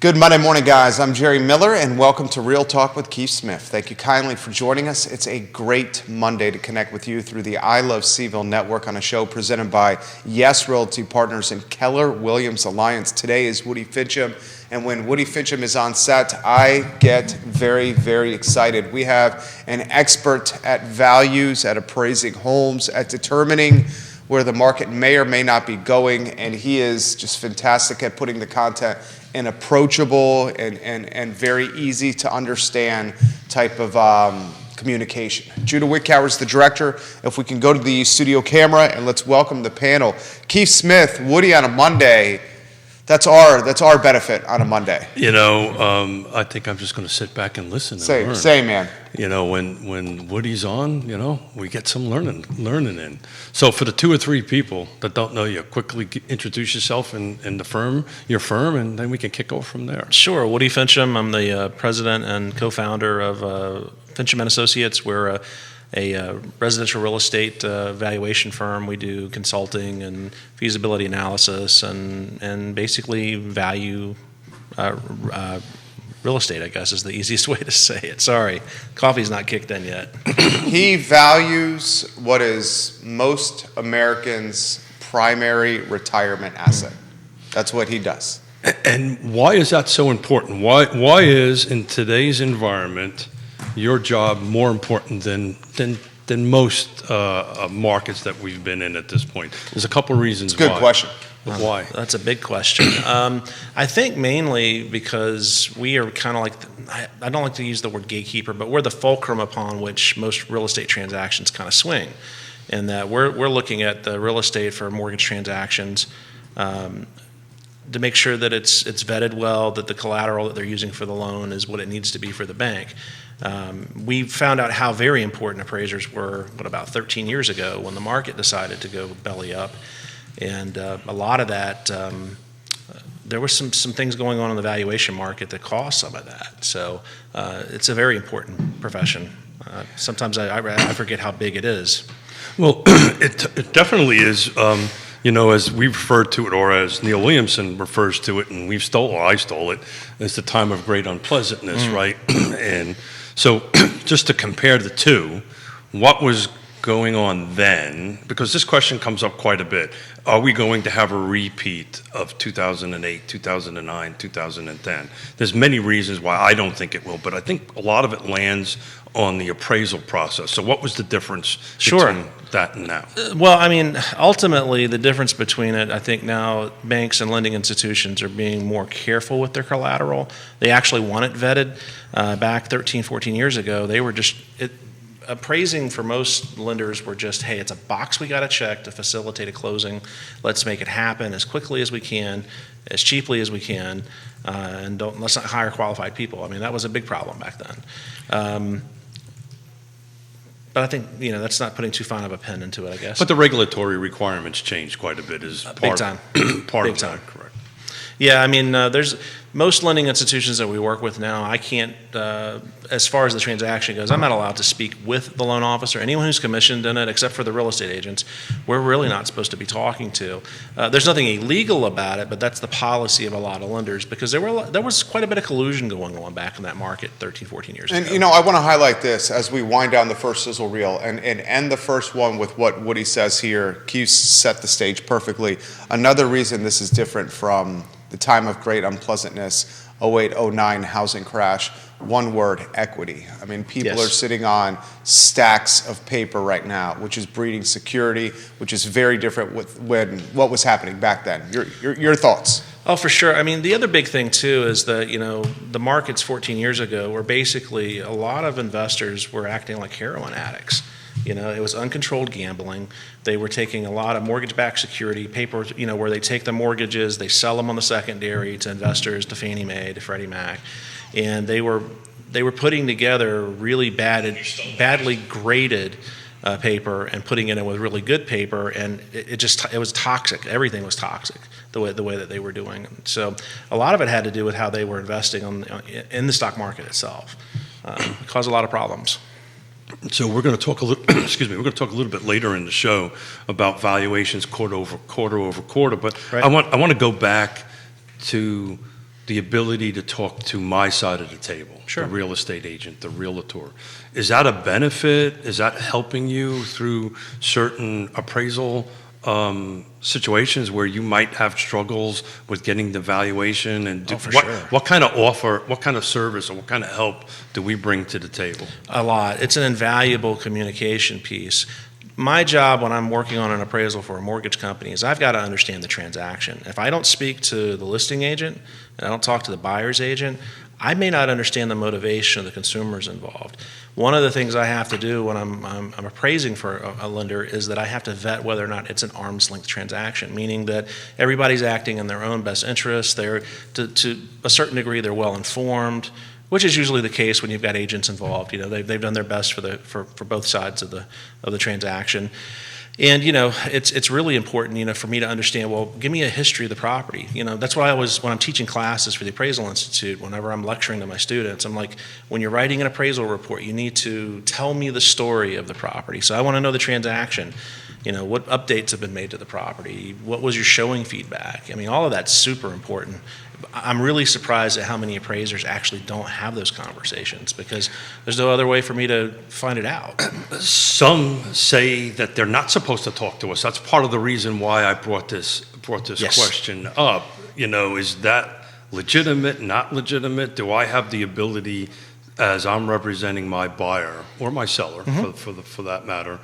Good Monday morning, guys. I'm Jerry Miller, and welcome to Real Talk with Keith Smith. Thank you kindly for joining us. It's a great Monday to connect with you through the I Love CVille Network on a show presented by Yes Realty Partners and Keller Williams Alliance. Today is Woody Fincham, and when Woody Fincham is on set, I get very, very excited. We have an expert at values, at appraising homes, at determining where the market may or may not be going, and he is just fantastic at putting the content in approachable and very easy to understand type of communication. Judah Wickower is the director. If we can go to the studio camera and let's welcome the panel. Keith Smith, Woody on a Monday. That's our benefit on a Monday. I think I'm just going to sit back and listen and learn. Same, man. When Woody's on, we get some learning in. So for the two or three people that don't know you, quickly introduce yourself and your firm, and then we can kick off from there. Sure. Woody Fincham. I'm the president and co-founder of Fincham & Associates. We're a residential real estate valuation firm. We do consulting and feasibility analysis and basically value real estate, I guess, is the easiest way to say it. Sorry, coffee's not kicked in yet. He values what is most Americans' primary retirement asset. That's what he does. And why is that so important? Why is, in today's environment, your job more important than most markets that we've been in at this point? There's a couple reasons why. It's a good question. Why? That's a big question. I think mainly because we are kind of like, I don't like to use the word gatekeeper, but we're the fulcrum upon which most real estate transactions kind of swing. And that we're looking at the real estate for mortgage transactions to make sure that it's vetted well, that the collateral that they're using for the loan is what it needs to be for the bank. We found out how very important appraisers were, about 13 years ago when the market decided to go belly up. And a lot of that, there were some things going on in the valuation market that caused some of that. So it's a very important profession. Sometimes I forget how big it is. Well, it definitely is. As we refer to it, or as Neil Williamson refers to it, and I stole it, it's the time of great unpleasantness, right? And so just to compare the two, what was going on then, because this question comes up quite a bit, are we going to have a repeat of 2008, 2009, 2010? There's many reasons why I don't think it will, but I think a lot of it lands on the appraisal process. So what was the difference between that and now? Well, I mean, ultimately the difference between it, I think now banks and lending institutions are being more careful with their collateral. They actually want it vetted. Back 13, 14 years ago, they were just, appraising for most lenders were just, hey, it's a box we got to check to facilitate a closing. Let's make it happen as quickly as we can, as cheaply as we can, and let's not hire qualified people. I mean, that was a big problem back then. But I think, that's not putting too fine of a pen into it, I guess. But the regulatory requirements changed quite a bit as part big time. Part big of time. That, correct. Yeah, I mean, there's most lending institutions that we work with now, I can't, as far as the transaction goes, I'm not allowed to speak with the loan officer. Anyone who's commissioned in it, except for the real estate agents, we're really not supposed to be talking to. There's nothing illegal about it, but that's the policy of a lot of lenders, because there was quite a bit of collusion going on back in that market 13, 14 years ago. And, I want to highlight this as we wind down the first sizzle reel and end the first one with what Woody says here. Keith set the stage perfectly. Another reason this is different from the time of great unpleasantness, 08, 09 housing crash, one word, equity. I mean, people are sitting on stacks of paper right now, which is breeding security, which is very different with what was happening back then. Your thoughts? Oh, for sure. I mean, the other big thing, too, is that, the markets 14 years ago were basically a lot of investors were acting like heroin addicts. It was uncontrolled gambling. They were taking a lot of mortgage-backed security paper, where they take the mortgages, they sell them on the secondary to investors, to Fannie Mae, to Freddie Mac, and they were putting together really badly graded paper and putting it in with really good paper, and it was toxic. Everything was toxic the way that they were doing. So a lot of it had to do with how they were investing in the stock market itself. It caused a lot of problems. So we're going to talk a little. Excuse me. We're going to talk a little bit later in the show about valuations quarter over quarter. But right. I want to go back to the ability to talk to my side of the table, Sure. the real estate agent, the realtor. Is that a benefit? Is that helping you through certain appraisal situations where you might have struggles with getting the valuation? And Oh, for sure. what kind of offer, what kind of service, or what kind of help do we bring to the table? A lot. It's an invaluable communication piece. My job when I'm working on an appraisal for a mortgage company is I've got to understand the transaction. If I don't speak to the listing agent and I don't talk to the buyer's agent, I may not understand the motivation of the consumers involved. One of the things I have to do when I'm appraising for a lender is that I have to vet whether or not it's an arm's length transaction, meaning that everybody's acting in their own best interest. They're to a certain degree they're well informed, which is usually the case when you've got agents involved. You know, they've done their best for both sides of the transaction. And, you know, it's really important, you know, for me to understand, well, give me a history of the property. You know, that's why when I'm teaching classes for the Appraisal Institute, whenever I'm lecturing to my students, I'm like, when you're writing an appraisal report, you need to tell me the story of the property. So I want to know the transaction. You know, what updates have been made to the property? What was your showing feedback? I mean, all of that's super important. I'm really surprised at how many appraisers actually don't have those conversations because there's no other way for me to find it out. Some say that they're not supposed to talk to us. That's part of the reason why I brought this Yes. question up. You know, is that legitimate, not legitimate? Do I have the ability, as I'm representing my buyer or my seller, for that matter,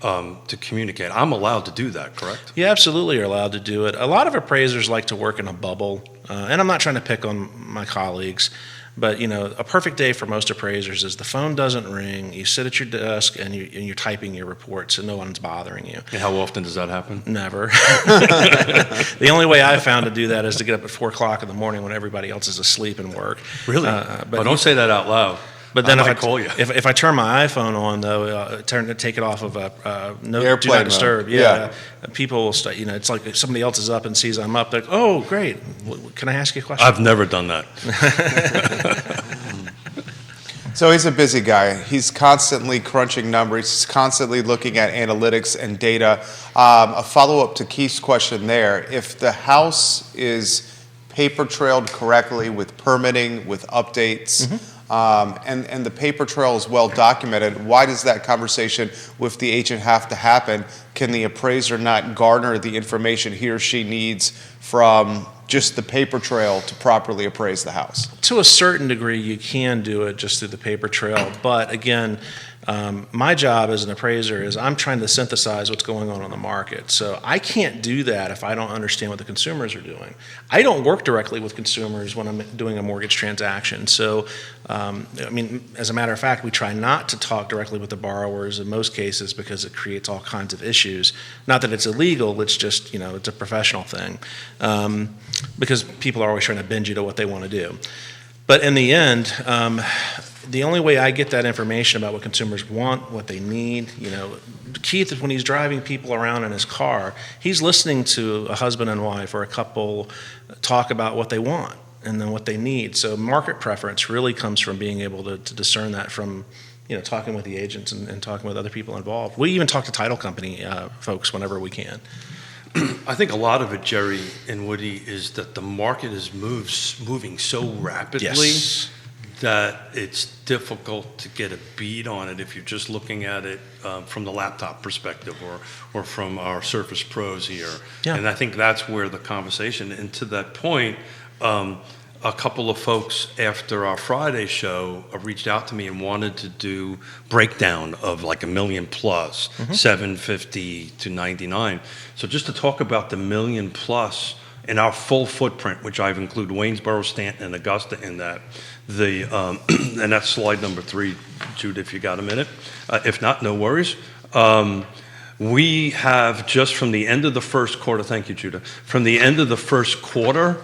to communicate? I'm allowed to do that, correct? You absolutely are allowed to do it. A lot of appraisers like to work in a bubble, and I'm not trying to pick on my colleagues, but you know, a perfect day for most appraisers is the phone doesn't ring, you sit at your desk, and you're typing your report, so no one's bothering you. And how often does that happen? Never. The only way I've found to do that is to get up at 4 o'clock in the morning when everybody else is asleep and work. Really? But don't say that out loud. But then I if might call you. If I turn my iPhone on though, take it off of do Airplane not disturb. mode. Yeah. People will start. You know, it's like if somebody else is up and sees I'm up. They're like, oh, great. Can I ask you a question? I've never done that. So he's a busy guy. He's constantly crunching numbers. He's constantly looking at analytics and data. A follow-up to Keith's question there. If the house is paper trailed correctly with permitting, with updates, and the paper trail is well documented, why does that conversation with the agent have to happen? Can the appraiser not garner the information he or she needs from just the paper trail to properly appraise the house? To a certain degree, you can do it just through the paper trail. But again, my job as an appraiser is I'm trying to synthesize what's going on the market. So I can't do that if I don't understand what the consumers are doing. I don't work directly with consumers when I'm doing a mortgage transaction. So, I mean, as a matter of fact, we try not to talk directly with the borrowers in most cases because it creates all kinds of issues. Not that it's illegal, it's just, you know, it's a professional thing. Because people are always trying to bend you to what they want to do. But in the end, the only way I get that information about what consumers want, what they need, you know, Keith, when he's driving people around in his car, he's listening to a husband and wife or a couple talk about what they want and then what they need. So market preference really comes from being able to discern that from, you know, talking with the agents and talking with other people involved. We even talk to title company folks whenever we can. I think a lot of it, Jerry and Woody, is that the market is moving so rapidly Yes. that it's difficult to get a beat on it if you're just looking at it from the laptop perspective or from our Surface Pros here. Yeah. And I think that's where the conversation, and to that point, a couple of folks after our Friday show reached out to me and wanted to do breakdown of like $1 million plus, 750 to 99. So just to talk about the $1 million plus in our full footprint, which I've included Waynesboro, Stanton, and Augusta in that. And that's slide number 3, Jude, if you got a minute. If not, no worries. We have just from the end of the first quarter, thank you, Judah, from the end of the first quarter,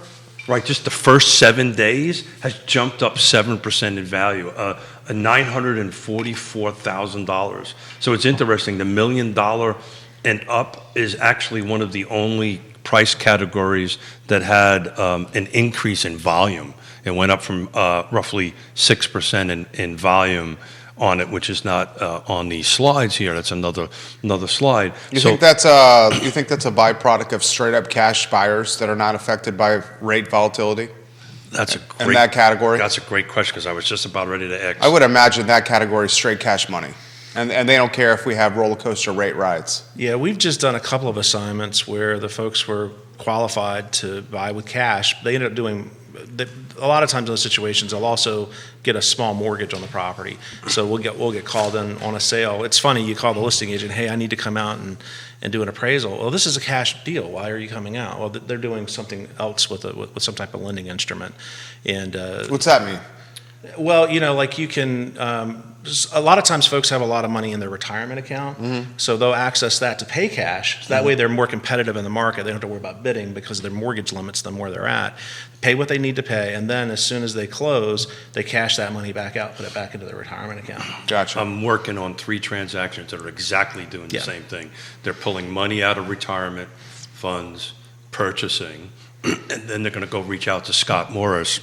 right, just the first 7 days has jumped up 7% in value, $944,000. So it's interesting, the $1 million and up is actually one of the only price categories that had an increase in volume. It went up from roughly 6% in volume on it, which is not on the slides here. That's another slide. You think that's a byproduct of straight up cash buyers that are not affected by rate volatility? That's a in great, that category? that's a great question because I was just about ready to ask. I would imagine that category is straight cash money. And they don't care if we have roller coaster rate rides. Yeah, we've just done a couple of assignments where the folks were qualified to buy with cash. They ended up doing, a lot of times in those situations, they'll also get a small mortgage on the property. So we'll get called in on a sale. It's funny, you call the listing agent, hey, I need to come out and do an appraisal. Well, this is a cash deal. Why are you coming out? Well, they're doing something else with some type of lending instrument. And What's that mean? well, like you can, a lot of times folks have a lot of money in their retirement account, so they'll access that to pay cash. So that way they're more competitive in the market. They don't have to worry about bidding because their mortgage limits them where they're at. Pay what they need to pay, and then as soon as they close, they cash that money back out, put it back into their retirement account. Gotcha. I'm working on 3 transactions that are exactly doing the Yeah. same thing. They're pulling money out of retirement funds, purchasing, and then they're going to go reach out to Scott Morris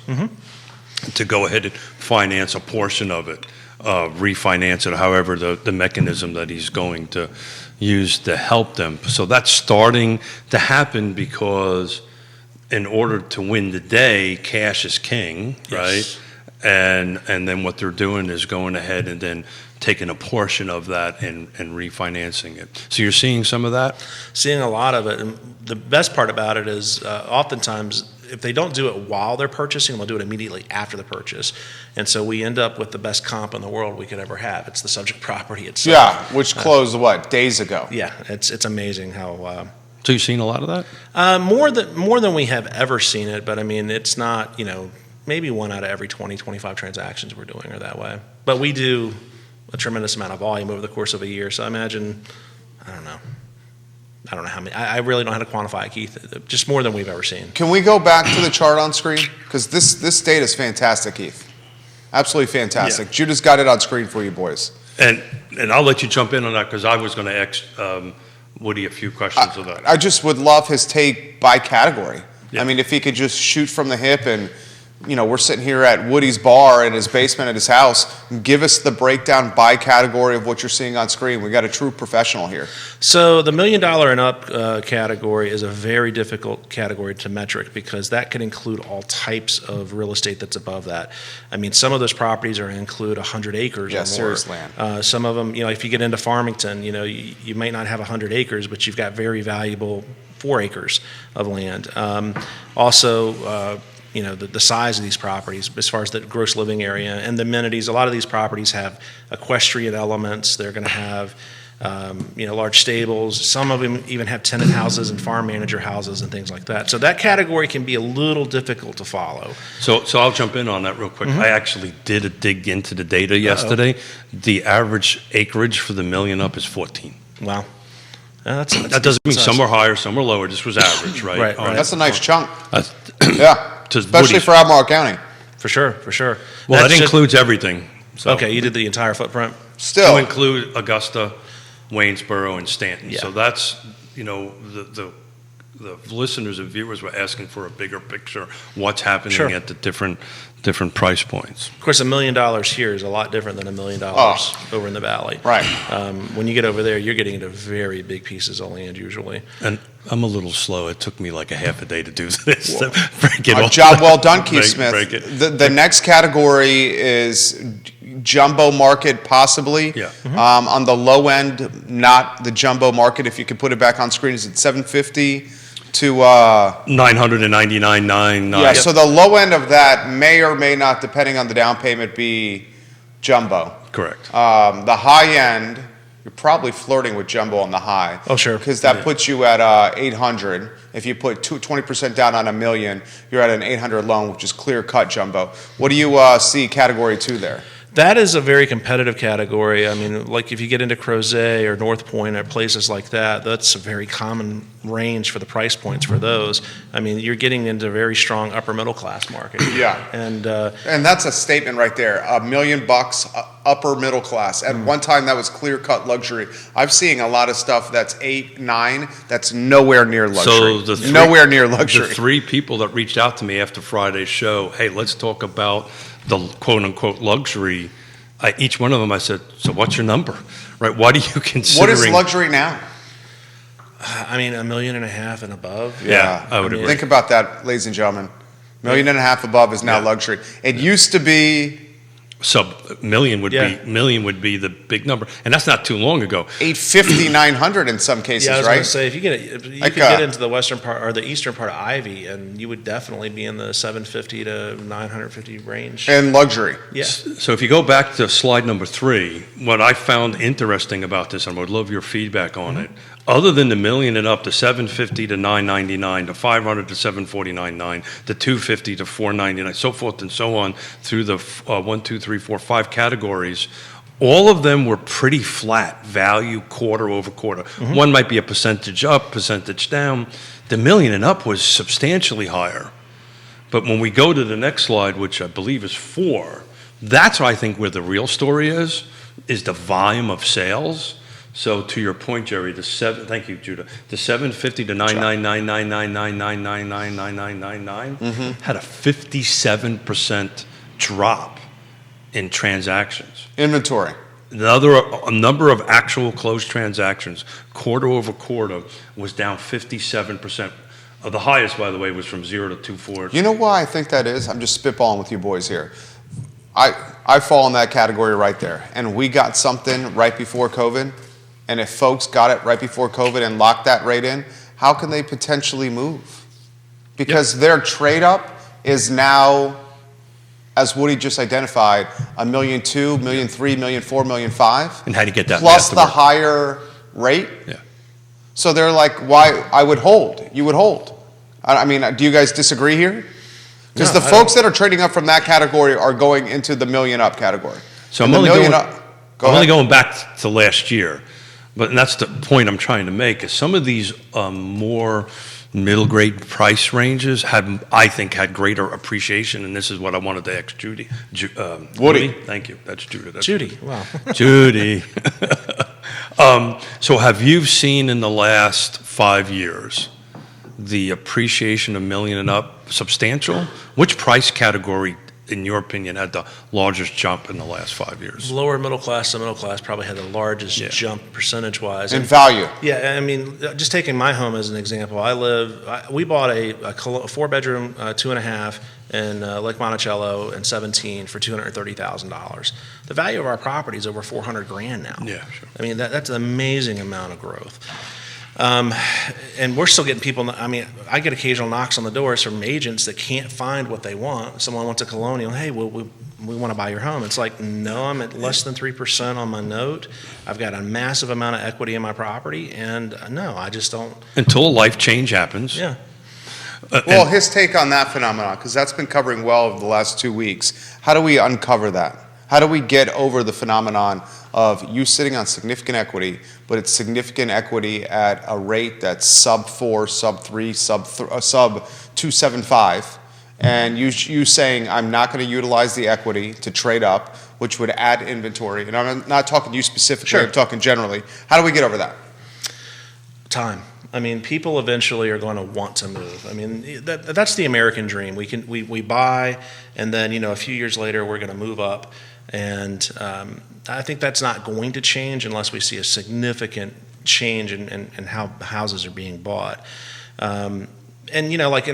to go ahead and finance a portion of it, refinance it, however the mechanism that he's going to use to help them. So that's starting to happen because in order to win the day, cash is king, right? Yes. And then what they're doing is going ahead and then taking a portion of that and refinancing it. So you're seeing some of that? Seeing a lot of it, and the best part about it is oftentimes if they don't do it while they're purchasing, they'll do it immediately after the purchase. And so we end up with the best comp in the world we could ever have. It's the subject property itself. Yeah, which closed, days ago? Yeah, it's amazing how So you've seen a lot of that? more than we have ever seen it. But I mean, it's not, maybe 1 out of every 20, 25 transactions we're doing are that way. But we do a tremendous amount of volume over the course of a year. So I imagine, I don't know how many. I really don't know how to quantify it, Keith. Just more than we've ever seen. Can we go back to the chart on screen? Because this data is fantastic, Keith. Absolutely fantastic. Yeah. Judah's got it on screen for you boys. And I'll let you jump in on that because I was going to ask Woody a few questions of that. I just would love his take by category. Yeah. I mean, if he could just shoot from the hip and, we're sitting here at Woody's bar in his basement at his house. Give us the breakdown by category of what you're seeing on screen. We got a true professional here. So the $1 million and up category is a very difficult category to metric because that can include all types of real estate that's above that. I mean, some of those properties are include 100 acres or more. serious land. Some of them, if you get into Farmington, you might not have 100 acres, but you've got very valuable 4 acres of land. Also, the size of these properties as far as the gross living area and the amenities. A lot of these properties have equestrian elements. They're going to have, large stables. Some of them even have tenant houses and farm manager houses and things like that. So that category can be a little difficult to follow. So I'll jump in on that real quick. I actually did a dig into the data yesterday. The average acreage for the $1 million up is 14. Wow. That doesn't mean some are higher, some are lower. This was average, right? Right. That's a nice chunk. That's- Yeah. To Especially Woody's. for Albemarle County. For sure. Well, That's that just- includes everything. So Okay, you did the entire footprint. to Still. include Augusta, Waynesboro, and Stanton. Yeah. So that's, the listeners and viewers were asking for a bigger picture, what's happening Sure. at the different price points. Of course, $1 million here is a lot different than $1 million over in the valley. Right. When you get over there, you're getting into very big pieces of land usually. And I'm a little slow. It took me like a half a day to do this. To break it A all. job well done, Keith Break- Smith. break it. The next category is jumbo market, possibly. Yeah. On the low end, not the jumbo market. If you could put it back on screen, is it 750 to? 999.99. Yeah. So the low end of that may or may not, depending on the down payment, be jumbo. Correct. The high end, you're probably flirting with jumbo on the high. Oh, sure. Because that puts you at 800. If you put 20% down on $1 million, you're at an 800 loan, which is clear cut jumbo. What do you see category 2 there? That is a very competitive category. I mean, like if you get into Crozet or North Point or places like that, that's a very common range for the price points for those. I mean, you're getting into a very strong upper middle class market. Yeah. And that's a statement right there. $1 million, upper middle class. At one time, that was clear cut luxury. I'm seeing a lot of stuff that's 8, 9. That's nowhere near luxury. So nowhere near luxury. The 3 people that reached out to me after Friday's show, hey, let's talk about the quote-unquote luxury, each one of them I said, so what's your number? Right? What are you considering? What is luxury now? I mean, $1.5 million and above. Yeah, I would agree. Think about that, ladies and gentlemen. $1 Million and a half above is now Yeah. luxury. It used to be Million would Yeah. be the big number, and that's not too long ago. 850, 900 in some cases, Yeah, I was right? going to say, if you Like, could get into the western part or the eastern part of Ivy, and you would definitely be in the 750 to 950 range. And luxury. Yeah. So if you go back to slide number 3, what I found interesting about this, and I would love your feedback on it, other than the million and up, to 750 to 999, to 500 to 749.9, to 250 to 499, so forth and so on through the 1, 2, 3, 4, 5 categories. All of them were pretty flat value quarter over quarter. One might be a percentage up, percentage down. The million and up was substantially higher. But when we go to the next slide, which I believe is 4, that's I think where the real story is the volume of sales. So to your point, Jerry, thank you, Judah, the 750 to 99999999999 had a 57% drop in transactions. Inventory. A number of actual closed transactions, quarter over quarter, was down 57%. The highest, by the way, was from 0 to 2.4. You know why I think that is? I'm just spitballing with you boys here. I fall in that category right there. And we got something right before COVID. And if folks got it right before COVID and locked that rate in, how can they potentially move? Because their trade up is now, as Woody just identified, $1.2 million, $1.3 million, $1.4 million, $1.5 million. And how do you get that plus math to the work? higher rate? Yeah. So they're like, why? I would hold. You would hold. I mean, do you guys disagree here? Because No, the folks that are trading up from that category are going into the million up category. So And I'm the only million going, up. I'm only ahead. going back to last year. But and that's the point I'm trying to make, is some of these more middle grade price ranges I think had greater appreciation, and this is what I wanted to ask Judy. Woody. Thank you. That's Judah. That's Judy, wow. Judy. So have you seen in the last 5 years the appreciation of million and up substantial? Which price category, in your opinion, had the largest jump in the last 5 years? Lower middle class to middle class probably had the largest Yeah. jump percentage-wise. In value. Yeah, I mean, just taking my home as an example, we bought a 4-bedroom, 2.5 in Lake Monticello in 17 for $230,000. The value of our property is over $400,000 now. Yeah, sure. I mean, that's an amazing amount of growth. And we're still getting people, I mean, I get occasional knocks on the doors from agents that can't find what they want. Someone wants a colonial, hey, we want to buy your home. It's like, no, I'm at less than 3% on my note. I've got a massive amount of equity in my property, and no, I just don't. Until a life change happens. Yeah. Well, his take on that phenomenon, because that's been covering well over the last 2 weeks. How do we uncover that? How do we get over the phenomenon of you sitting on significant equity, but it's significant equity at a rate that's sub 4, sub 3, sub 275, and you saying I'm not going to utilize the equity to trade up, which would add inventory. And I'm not talking to you specifically, Sure. I'm talking generally. How do we get over that? Time. I mean, people eventually are going to want to move. I mean, that's the American dream. We buy, and then a few years later we're going to move up, and I think that's not going to change unless we see a significant change in how houses are being bought. And like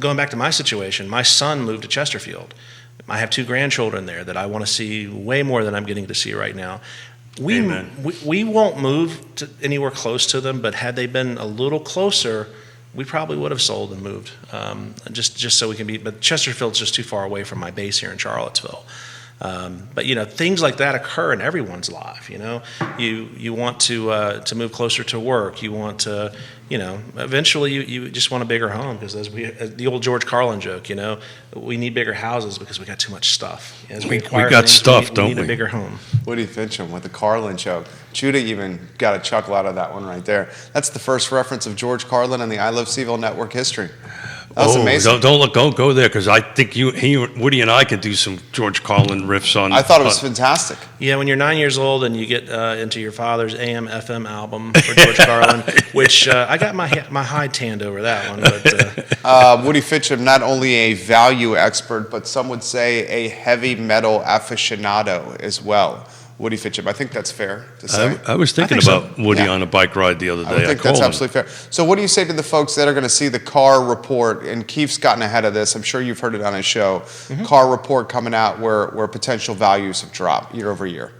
going back to my situation, my son moved to Chesterfield. I have 2 grandchildren there that I want to see way more than I'm getting to see right now. Amen. We won't move to anywhere close to them, but had they been a little closer, we probably would have sold and moved, just so we can be. But Chesterfield's just too far away from my base here in Charlottesville. But things like that occur in everyone's life. You want to move closer to work. You want to, eventually you just want a bigger home, because as the old George Carlin joke, we need bigger houses because we got too much stuff. As We acquire got things, stuff, we don't need we? a bigger home. Woody Fincham with the Carlin joke. Judah even got a chuckle out of that one right there. That's the first reference of George Carlin in the I Love CVille Network history. That was amazing. Don't go there, because I think Woody and I could do some George Carlin riffs on. I thought it was fantastic. Yeah, when you're 9 years old and you get into your father's AM/FM album for George Carlin, which I got my hide tanned over that one. But Woody Fincham, not only a value expert, but some would say a heavy metal aficionado as well. Woody Fincham. I think that's fair to say. I was thinking about Woody on a bike ride the other day. I think that's absolutely fair. So what do you say to the folks that are going to see the CAR report? And Keith's gotten ahead of this. I'm sure you've heard it on his show. CAR report coming out where potential values have dropped year over year.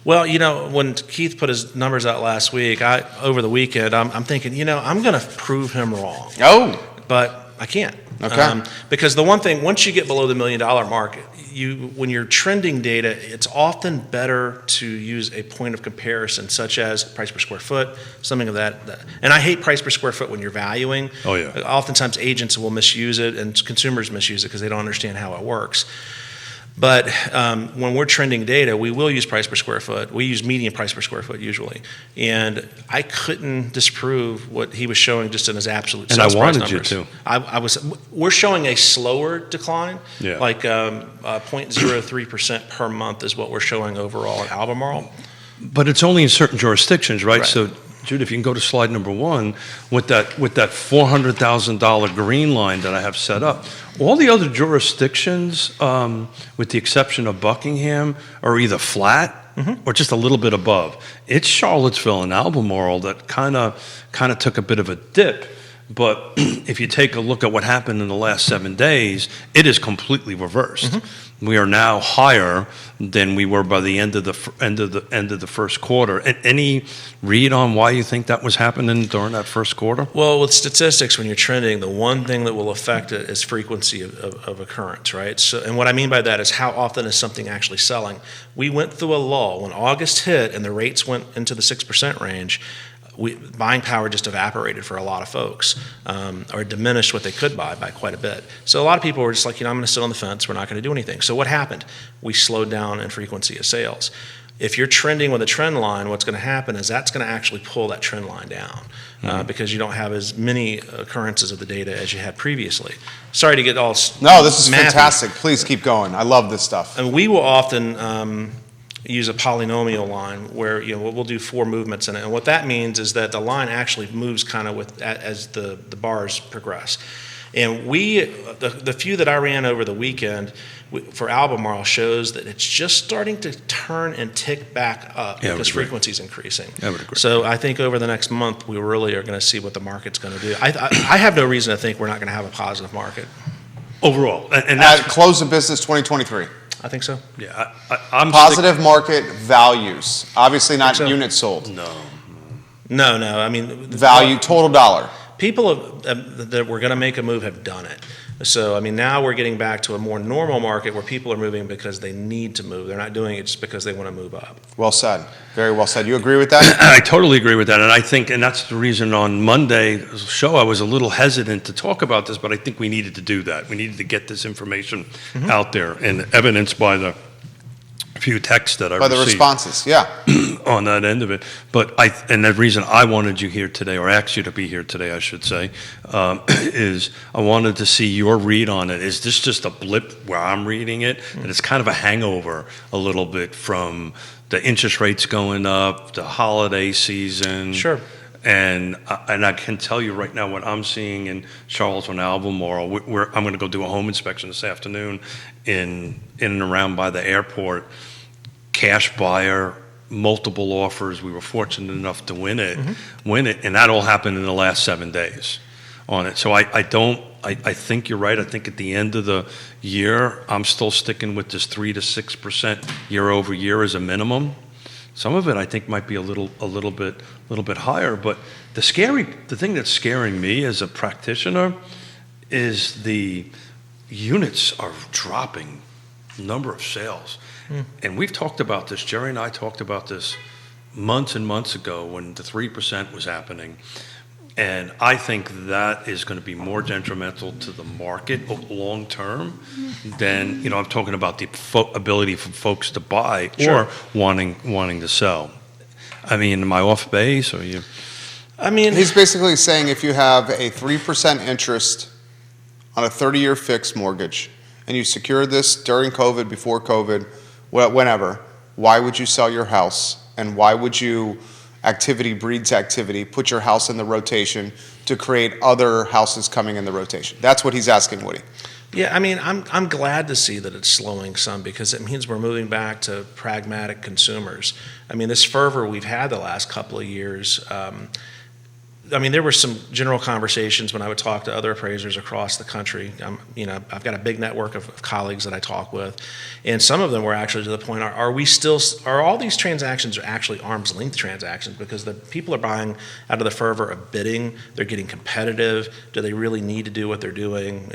Well, when Keith put his numbers out last week, over the weekend, I'm thinking, I'm going to prove him wrong. Oh. But I can't. Okay. Because the one thing, once you get below the $1 million mark, when you're trending data, it's often better to use a point of comparison, such as price per square foot, something of that. And I hate price per square foot when you're valuing. Oh, yeah. Oftentimes agents will misuse it and consumers misuse it because they don't understand how it works. But when we're trending data, we will use price per square foot. We use median price per square foot usually. And I couldn't disprove what he was showing just in his absolute sales price numbers. And I wanted you to. We're showing a slower decline, Yeah. like 0.03% per month is what we're showing overall in Albemarle. But it's only in certain jurisdictions, right? Right. So, Jude, if you can go to slide number 1 with that $400,000 green line that I have set up, all the other jurisdictions, with the exception of Buckingham, are either flat or just a little bit above. It's Charlottesville and Albemarle that kind of took a bit of a dip. But if you take a look at what happened in the last 7 days, it is completely reversed. We are now higher than we were by the end of the first quarter. Any read on why you think that was happening during that first quarter? Well, with statistics, when you're trending, the one thing that will affect it is frequency of occurrence, right? So, and what I mean by that is how often is something actually selling. We went through a lull when August hit and the rates went into the 6% range. Buying power just evaporated for a lot of folks, or diminished what they could buy by quite a bit. So a lot of people were just like, I'm going to sit on the fence. We're not going to do anything. So what happened? We slowed down in frequency of sales. If you're trending with a trend line, what's going to happen is that's going to actually pull that trend line down because you don't have as many occurrences of the data as you had previously. Sorry to get all No, this is mathy. fantastic. Please keep going. I love this stuff. And we will often use a polynomial line where we'll do 4 movements in it, and what that means is that the line actually moves kind of as the bars progress. And the few that I ran over the weekend for Albemarle shows that it's just starting to turn and tick back up because frequency is increasing. I would agree. So I think over the next month we really are going to see what the market's going to do. I have no reason to think we're not going to have a positive market Overall. And that's At close of business 2023. I think so. Yeah, I'm Positive market values. Obviously not units sold. No. I mean, Value, total dollar. people that were going to make a move have done it. So, I mean, now we're getting back to a more normal market where people are moving because they need to move. They're not doing it just because they want to move up. Well said. Very well said. You agree with that? I totally agree with that. And I think, and that's the reason on Monday's show I was a little hesitant to talk about this, but I think we needed to do that. We needed to get this information out there and evidenced by the few texts that I By received. the responses, yeah. On that end of it. But and the reason I wanted you here today, or asked you to be here today, I should say, is I wanted to see your read on it. Is this just a blip where I'm reading it? And it's kind of a hangover a little bit from the interest rates going up, the holiday season. Sure. And I can tell you right now what I'm seeing in Charlottesville and Albemarle. I'm going to go do a home inspection this afternoon in and around by the airport. Cash buyer, multiple offers. We were fortunate enough to win it, and that all happened in the last 7 days on it. So I think you're right. I think at the end of the year, I'm still sticking with this 3 to 6% year over year as a minimum. Some of it I think might be a little bit higher. But the thing that's scaring me as a practitioner is the units are dropping, number of sales. And we've talked about this, Jerry and I talked about this months and months ago when the 3% was happening. And I think that is going to be more detrimental to the market long term than, I'm talking about the ability for folks to buy or wanting to sell. I mean, am I off base or you? I mean, He's basically saying if you have a 3% interest on a 30-year fixed mortgage and you secured this during COVID, before COVID, whenever, why would you sell your house? And why would you, activity breeds activity, put your house in the rotation to create other houses coming in the rotation? That's what he's asking, Woody. Yeah, I mean, I'm glad to see that it's slowing some because it means we're moving back to pragmatic consumers. I mean, this fervor we've had the last couple of years. I mean, there were some general conversations when I would talk to other appraisers across the country. I've got a big network of colleagues that I talk with, and some of them were actually to the point: are all these transactions actually arm's length transactions? Because the people are buying out of the fervor of bidding. They're getting competitive. Do they really need to do what they're doing?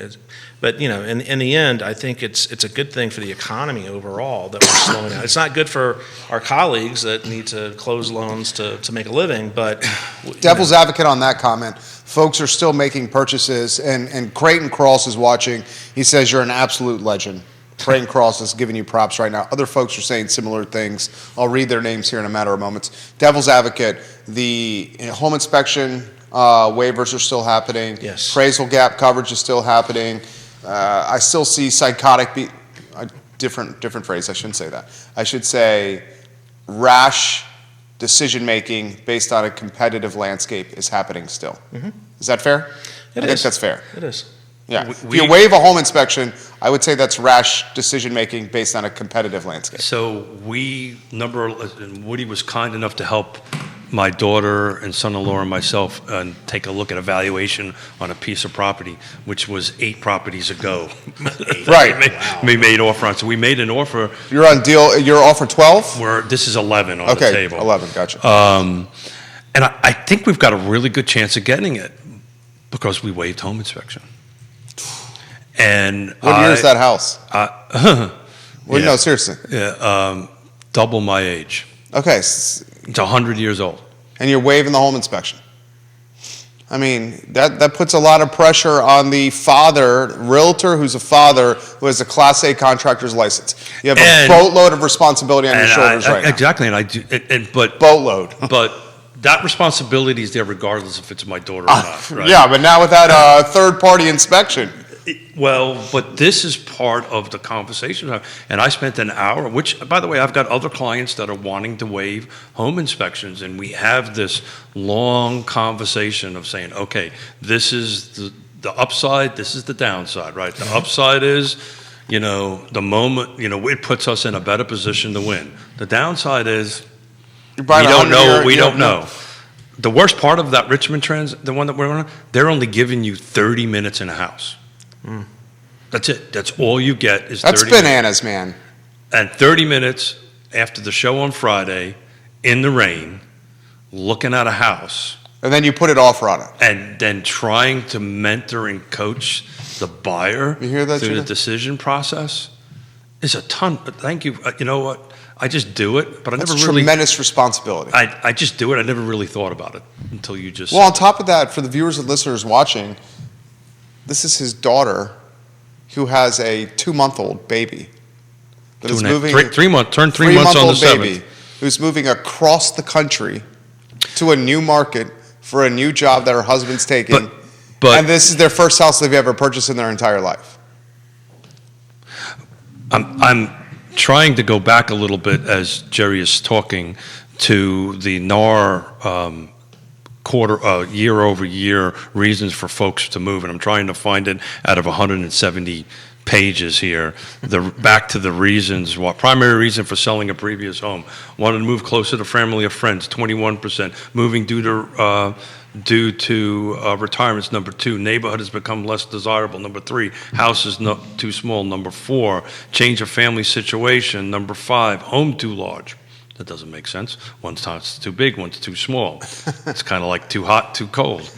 But in the end, I think it's a good thing for the economy overall that we're slowing down. It's not good for our colleagues that need to close loans to make a living, but Devil's advocate on that comment. Folks are still making purchases, and Creighton Cross is watching. He says you're an absolute legend. Creighton Cross is giving you props right now. Other folks are saying similar things. I'll read their names here in a matter of moments. Devil's advocate, the home inspection waivers are still happening. Yes. Appraisal gap coverage is still happening. I still see psychotic, different phrase, I shouldn't say that. I should say rash decision-making based on a competitive landscape is happening still. Mm-hmm. Is that fair? I think that's fair. It is. Yeah. If you waive a home inspection, I would say that's rash decision-making based on a competitive landscape. So and Woody was kind enough to help my daughter and son-in-law and myself take a look at evaluation on a piece of property, which was 8 properties ago. Right. We made offer on. So we made an offer. You're offer 12? This is 11 on the table. Okay, 11, gotcha. And I think we've got a really good chance of getting it because we waived home inspection. And what year is that house? No, seriously. Yeah, double my age. Okay. It's 100 years old. And you're waiving the home inspection. I mean, that puts a lot of pressure on the realtor who's a father who has a Class A contractor's license. You have a boatload of responsibility on your shoulders right now. Exactly, and I do. But boatload. But that responsibility is there regardless if it's my daughter or not. Right? Yeah, but now with that third-party inspection. Well, but this is part of the conversation. And I spent an hour, which, by the way, I've got other clients that are wanting to waive home inspections. And we have this long conversation of saying, okay, this is the upside, this is the downside, right? The upside is, the moment, it puts us in a better position to win. The downside is we don't know what we don't know. The worst part of that Richmond the one that we're on, they're only giving you 30 minutes in a house. Mm. That's it. That's all you get is 30 minutes. That's bananas, man. And 30 minutes after the show on Friday, in the rain, looking at a house. And then you put an offer on it. And then trying to mentor and coach the buyer through the decision process is a ton. Thank you. You know what? I just do it, but I never really. Tremendous responsibility. I just do it. I never really thought about it until you just. Well, on top of that, for the viewers and listeners watching, this is his daughter, who has a 2-month-old baby that is moving. 3 months on the 7th. Who's moving across the country to a new market for a new job that her husband's taking, and this is their first house they've ever purchased in their entire life. I'm trying to go back a little bit as Jerry is talking to the NAR year over year reasons for folks to move, and I'm trying to find it out of 170 pages here. Back to the reasons. Primary reason for selling a previous home: wanted to move closer to family or friends, 21%. Moving due to retirements, number 2. Neighborhood has become less desirable, number 3. House is not too small, number 4. Change of family situation, number 5. Home too large. That doesn't make sense. One's too big, one's too small. It's kind of like too hot, too cold.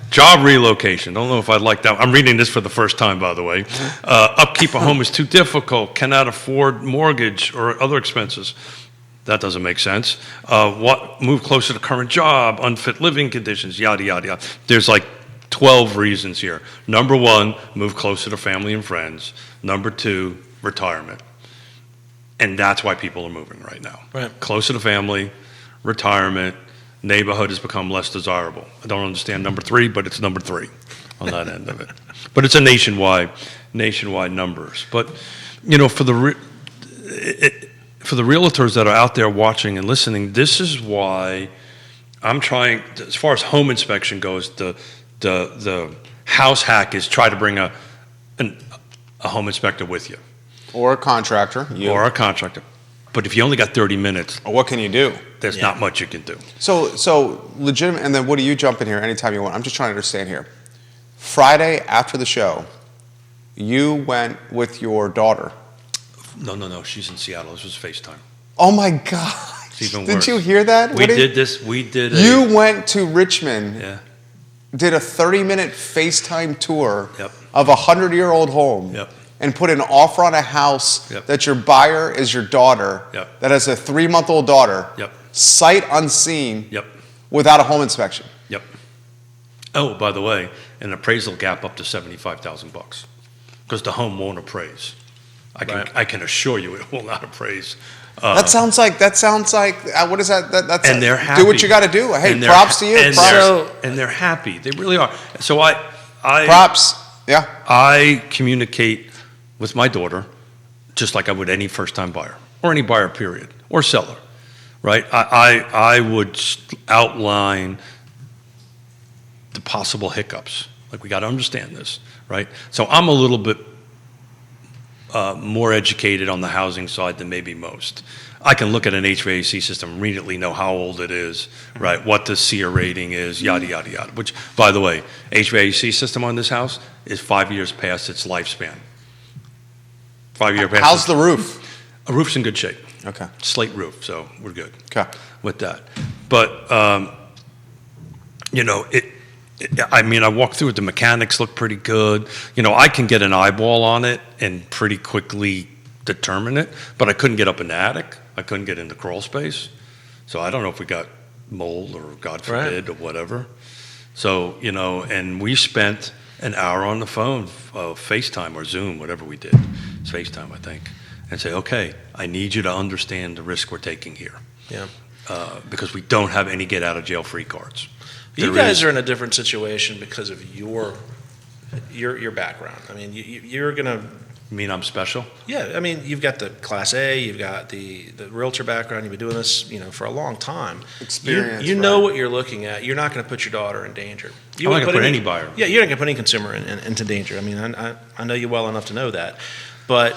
Job relocation. Don't know if I'd like that. I'm reading this for the first time, by the way. Upkeep a home is too difficult. Cannot afford mortgage or other expenses. That doesn't make sense. Move closer to current job, unfit living conditions, yada, yada, yada. There's like 12 reasons here. Number 1, move closer to family and friends. Number 2, retirement. And that's why people are moving right now. Right. Closer to family, retirement, neighborhood has become less desirable. I don't understand number 3, but it's number 3 on that end of it. But it's a nationwide numbers. But, for the realtors that are out there watching and listening, this is why I'm trying, as far as home inspection goes, the house hack is try to bring a home inspector with you. Or a contractor. Or a contractor. But if you only got 30 minutes, What can you do? there's not much you can do. So legitimate, and then Woody, you jump in here anytime you want. I'm just trying to understand here. Friday after the show, you went with your daughter. No, she's in Seattle. This was FaceTime. Oh my God. It's even Did worse. you hear that? We Woody? did this, You went to Richmond, Yeah, did a 30-minute FaceTime tour Yep. of a 100-year-old home. Yep. And put an offer on a house Yep. that your buyer is your daughter, Yep. that has a 3-month-old daughter, Yep. sight unseen, Yep. without a home inspection. Yep. Oh, by the way, an appraisal gap up to $75,000 because the home won't appraise. I can assure you it will not appraise. That sounds like what is that? That's And they're happy. Do what you got to do. Hey, And they're props to you. And Props. they're happy. They really are. So I Props. Yeah. I communicate with my daughter just like I would any first-time buyer or any buyer, period, or seller, right? I would outline the possible hiccups. Like, we got to understand this, right? So I'm a little bit more educated on the housing side than maybe most. I can look at an HVAC system, immediately know how old it is, right? What the SEER rating is, yada, yada, yada. Which, by the way, HVAC system on this house is 5 years past its lifespan. 5 year past. How's the roof? A roof's in good shape. Okay. Slate roof, so we're good Okay. with that. But, you know, I mean, I walked through it, the mechanics look pretty good. You know, I can get an eyeball on it and pretty quickly determine it, but I couldn't get up in the attic. I couldn't get in the crawl space. So I don't know if we got mold or, God forbid, or whatever. So, you know, and we spent an hour on the phone, FaceTime or Zoom, whatever we did. It's FaceTime, I think. And say, okay, I need you to understand the risk we're taking here. Yeah. Because we don't have any get out of jail free cards. You guys are in a different situation because of your background. I mean, you're gonna. You mean I'm special? Yeah, I mean, you've got the Class A, you've got the realtor background. You've been doing this, you know, for a long time. Experience. You know what you're looking at. You're not going to put your daughter in danger. I'm not going to put any buyer. Yeah, you're not going to put any consumer into danger. I mean, I know you well enough to know that, but.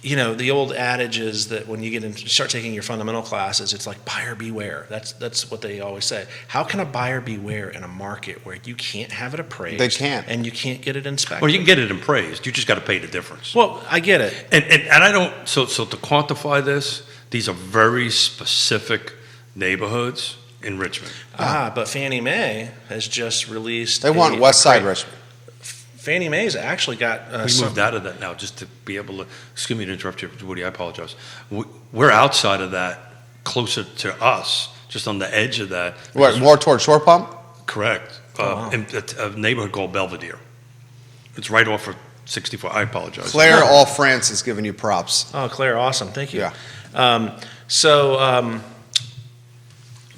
You know, the old adage is that when you start taking your fundamental classes, it's like buyer beware. That's what they always say. How can a buyer beware in a market where you can't have it appraised? They can't. And you can't get it inspected? Well, you can get it appraised. You just got to pay the difference. Well, I get it. And I don't, so to quantify this, these are very specific neighborhoods in Richmond. But Fannie Mae has just released. They want West Side Richmond. Fannie Mae's actually got. We moved out of that now just to be able to, excuse me to interrupt you, Woody, I apologize. We're outside of that, closer to us, just on the edge of that. What, more toward Shore Pump? Correct. Wow. In a neighborhood called Belvedere. It's right off of 64. I apologize. Claire All France is giving you props. Oh, Claire, awesome. Thank you. Yeah.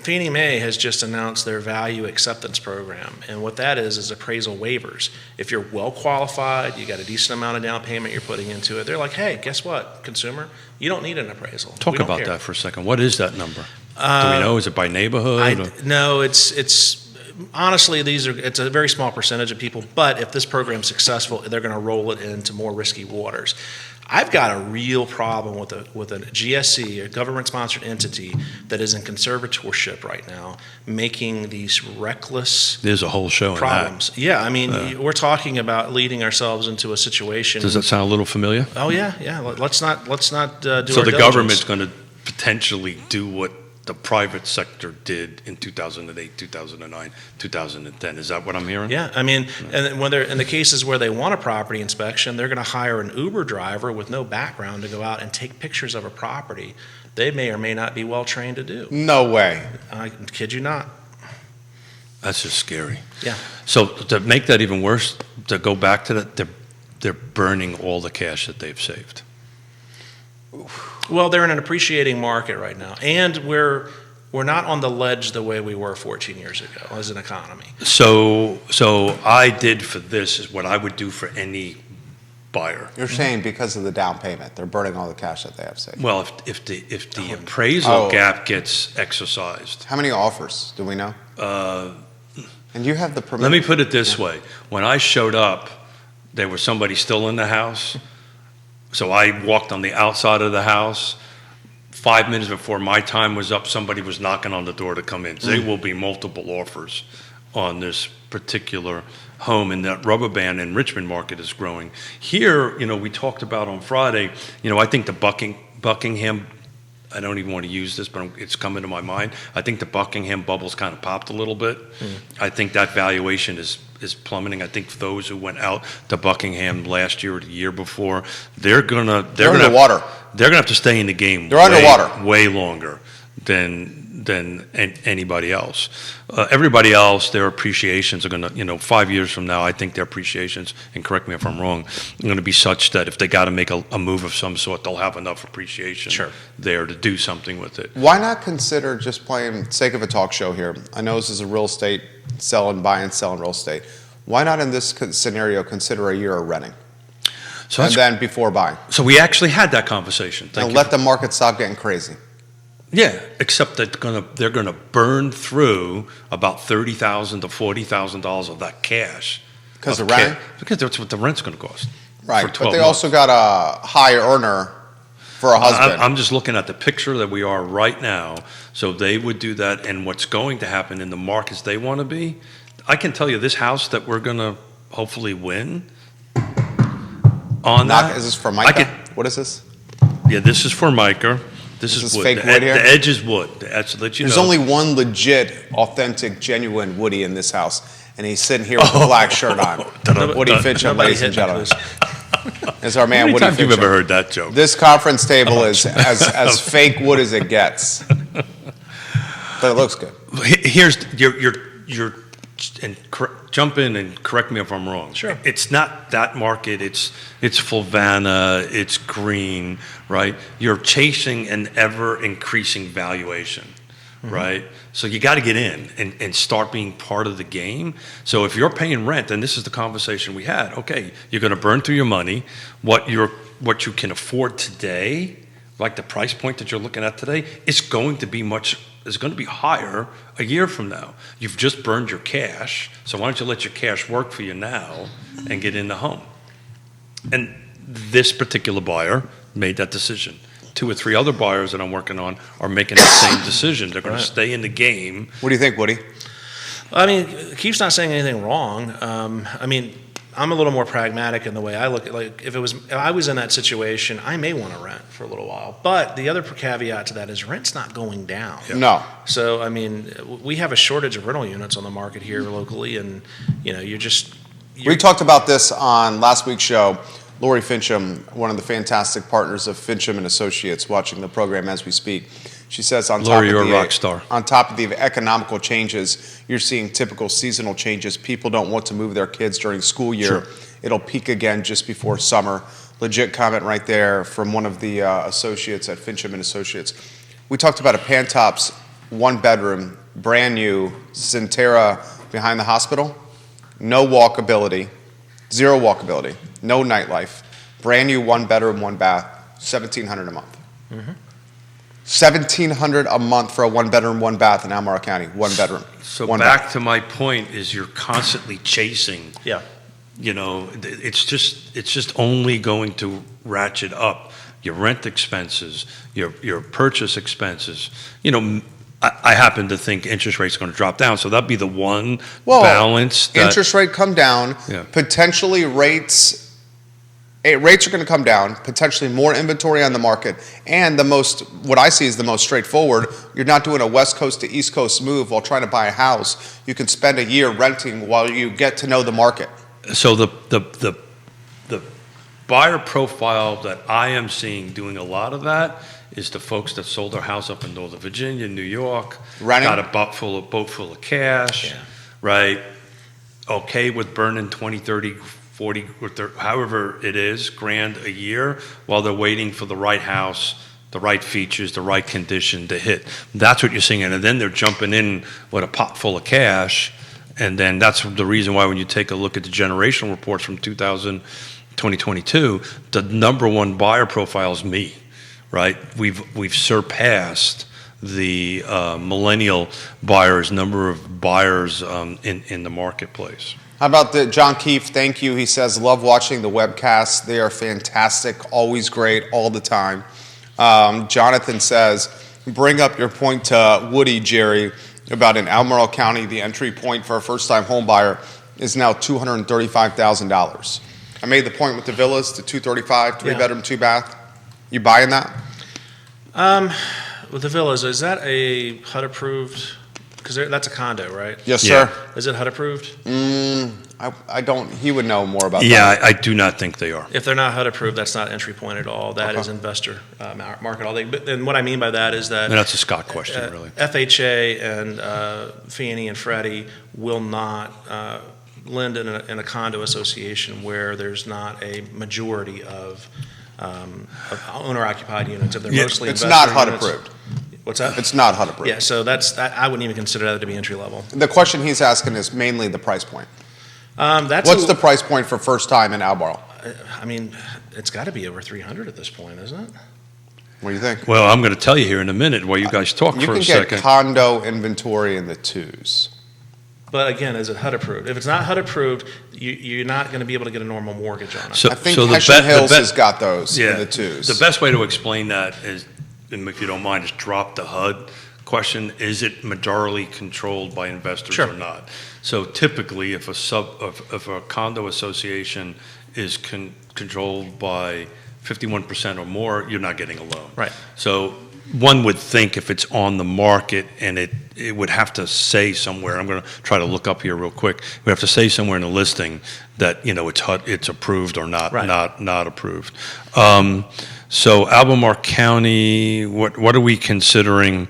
Fannie Mae has just announced their value acceptance program, and what that is appraisal waivers. If you're well qualified, you got a decent amount of down payment you're putting into it, they're like, hey, guess what, consumer? You don't need an appraisal. Talk We don't about care. that for a second. What is that number? Do we know? Is it by neighborhood? or- No, it's honestly, it's a very small percentage of people, but if this program's successful, they're going to roll it into more risky waters. I've got a real problem with a GSC, a government-sponsored entity that is in conservatorship right now, making these reckless There's a whole show problems. Yeah, I mean, we're talking about leading ourselves into a situation. Does that sound a little familiar? Oh yeah. Let's not do. So our the diligence. government's going to potentially do what the private sector did in 2008, 2009, 2010. Is that what I'm hearing? Yeah, I mean, and when they're in the cases where they want a property inspection, they're going to hire an Uber driver with no background to go out and take pictures of a property they may or may not be well trained to do. No way. I kid you not. That's just scary. Yeah. So to make that even worse, to go back to that, they're burning all the cash that they've saved. Well, they're in an appreciating market right now, and we're not on the ledge the way we were 14 years ago as an economy. So I did for this is what I would do for any buyer. You're saying because of the down payment, they're burning all the cash that they have saved. Well, if the appraisal gap gets exercised. How many offers do we know? And you have the permit. Let me put it this way. When I showed up, there was somebody still in the house. So I walked on the outside of the house. 5 minutes before my time was up, somebody was knocking on the door to come in. So there will be multiple offers on this particular home, and that rubber band in Richmond market is growing. Here, we talked about on Friday, I think the Buckingham, I don't even want to use this, but it's coming to my mind. I think the Buckingham bubbles kind of popped a little bit. I think that valuation is plummeting. I think those who went out to Buckingham last year or the year before, they're underwater. They're gonna have to stay in the game. They're underwater way longer than anybody else. Everybody else, their appreciations are gonna, 5 years from now, I think their appreciations, and correct me if I'm wrong, are gonna be such that if they got to make a move of some sort, they'll have enough appreciation there to do something with it. Why not consider, just playing sake of a talk show here, I know this is a real estate buy and selling real estate. Why not in this scenario consider a year of renting? And then before buying. So we actually had that conversation. And let the market stop getting crazy. Yeah, except that they're gonna burn through about $30,000 to $40,000 of that cash. Because of rent? Because that's what the rent's gonna cost. Right, for 12 but they months. also got a high earner for a husband. I'm just looking at the picture that we are right now. So they would do that, and what's going to happen in the markets they want to be. I can tell you, this house that we're gonna hopefully win. Is this for Micah? What is this? Yeah, this is for Micah. This is wood. Fake wood here? The edge is wood. That's to let you There's know. only one legit, authentic, genuine Woody in this house, and he's sitting here with a black shirt on. Woody Fincham, ladies and gentlemen. Is our man Woody Fincham. You've ever heard that joke? This conference table is as fake wood as it gets, but it looks good. Here's your and jump in and correct me if I'm wrong. Sure. It's not that market. It's Fulvana. It's green, right? You're chasing an ever increasing valuation, right? So you got to get in and start being part of the game. So if you're paying rent, and this is the conversation we had, okay, you're going to burn through your money. What you can afford today, like the price point that you're looking at today, is going to be higher a year from now. You've just burned your cash, so why don't you let your cash work for you now and get in the home? And this particular buyer made that decision. 2 or 3 other buyers that I'm working on are making the same decision. They're going to stay in the game. What do you think, Woody? I mean, Keith's not saying anything wrong. I'm a little more pragmatic in the way I look at, like, if I was in that situation, I may want to rent for a little while. But the other caveat to that is rent's not going down. No. So, we have a shortage of rental units on the market here locally, and, We talked about this on last week's show. Lori Fincham, one of the fantastic partners of Fincham and Associates, watching the program as we speak. She says on top of the economical changes, you're seeing typical seasonal changes. People don't want to move their kids during school year. It'll peak again just before summer. Legit comment right there from one of the associates at Fincham and Associates. We talked about a Pantops 1-bedroom, brand new, Centera behind the hospital. No walkability, zero walkability, no nightlife. Brand new 1-bedroom, 1-bath, $1,700 a month. $1,700 a month for a 1-bedroom, 1-bath in Albemarle County. 1-bedroom. So back to my point is you're constantly chasing. Yeah. It's just only going to ratchet up your rent expenses, your purchase expenses. I happen to think interest rates are going to drop down, so that'd be the one balance. Interest rate come down. Yeah. Potentially rates are going to come down. Potentially more inventory on the market, and what I see is the most straightforward. You're not doing a West Coast to East Coast move while trying to buy a house. You can spend a year renting while you get to know the market. So the buyer profile that I am seeing doing a lot of that is the folks that sold their house up in Northern Virginia, New York, Renting. got a boat full of cash, right? Okay with burning 20, 30, 40, or 30, however it is, grand a year while they're waiting for the right house, the right features, the right condition to hit. That's what you're seeing. And then they're jumping in with a pot full of cash. And then that's the reason why when you take a look at the generational reports from 2000 2022, the number one buyer profile is me, right? We've surpassed the millennial buyers, number of buyers in the marketplace. How about John Keefe? Thank you. He says, love watching the webcasts. They are fantastic, always great, all the time. Jonathan says, bring up your point to Woody, Jerry, about in Albemarle County, the entry point for a first-time home buyer is now $235,000. I made the point with the villas, the 235, three-bedroom, two-bath. You buying that? With the villas, is that a HUD approved? Because that's a condo, right? Yes, sir. Is it HUD approved? I don't. He would know more about that. Yeah, I do not think they are. If they're not HUD approved, that's not entry point at all. That is investor market all day. But then what I mean by that is that And that's a Scott question, really. FHA and Fannie and Freddie will not lend in a condo association where there's not a majority of owner-occupied units. If they're mostly It's investor not HUD units. approved. What's that? It's not HUD approved. Yeah, so I wouldn't even consider that to be entry level. The question he's asking is mainly the price point. What's the price point for first time in Albemarle? I mean, it's got to be over 300 at this point, isn't it? What do you think? Well, I'm going to tell you here in a minute while you guys talk You for can a get second. condo inventory in the twos. But again, is it HUD approved? If it's not HUD approved, you're not going to be able to get a normal mortgage on it. So, I think so Hessian Hills has got those in the twos. The best way to explain that is, and if you don't mind, is drop the HUD question. Is it majorly controlled by investors Sure. or not? So typically, if a condo association is controlled by 51% or more, you're not getting a loan. Right. So one would think if it's on the market and it would have to say somewhere, I'm going to try to look up here real quick, we have to say somewhere in the listing that, it's HUD, it's approved or not, Right. not approved. So Albemarle County, what are we considering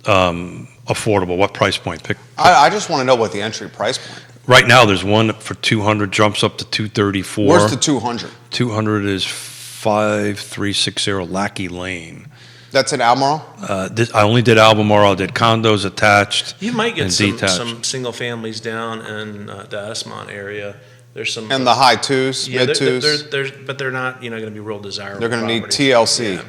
affordable? What price point? Pick. I just want to know what the entry price point. Right now, there's one for 200, jumps up to 234. Where's the 200? 200 is 5360 Lackey Lane. That's in Albemarle? I only did Albemarle. I did condos attached. You might get and some detached. single families down in the Esmont area. There's some In the high twos, yeah, mid twos? but they're not going to be real desirable. They're going to need properties. TLC. Yeah.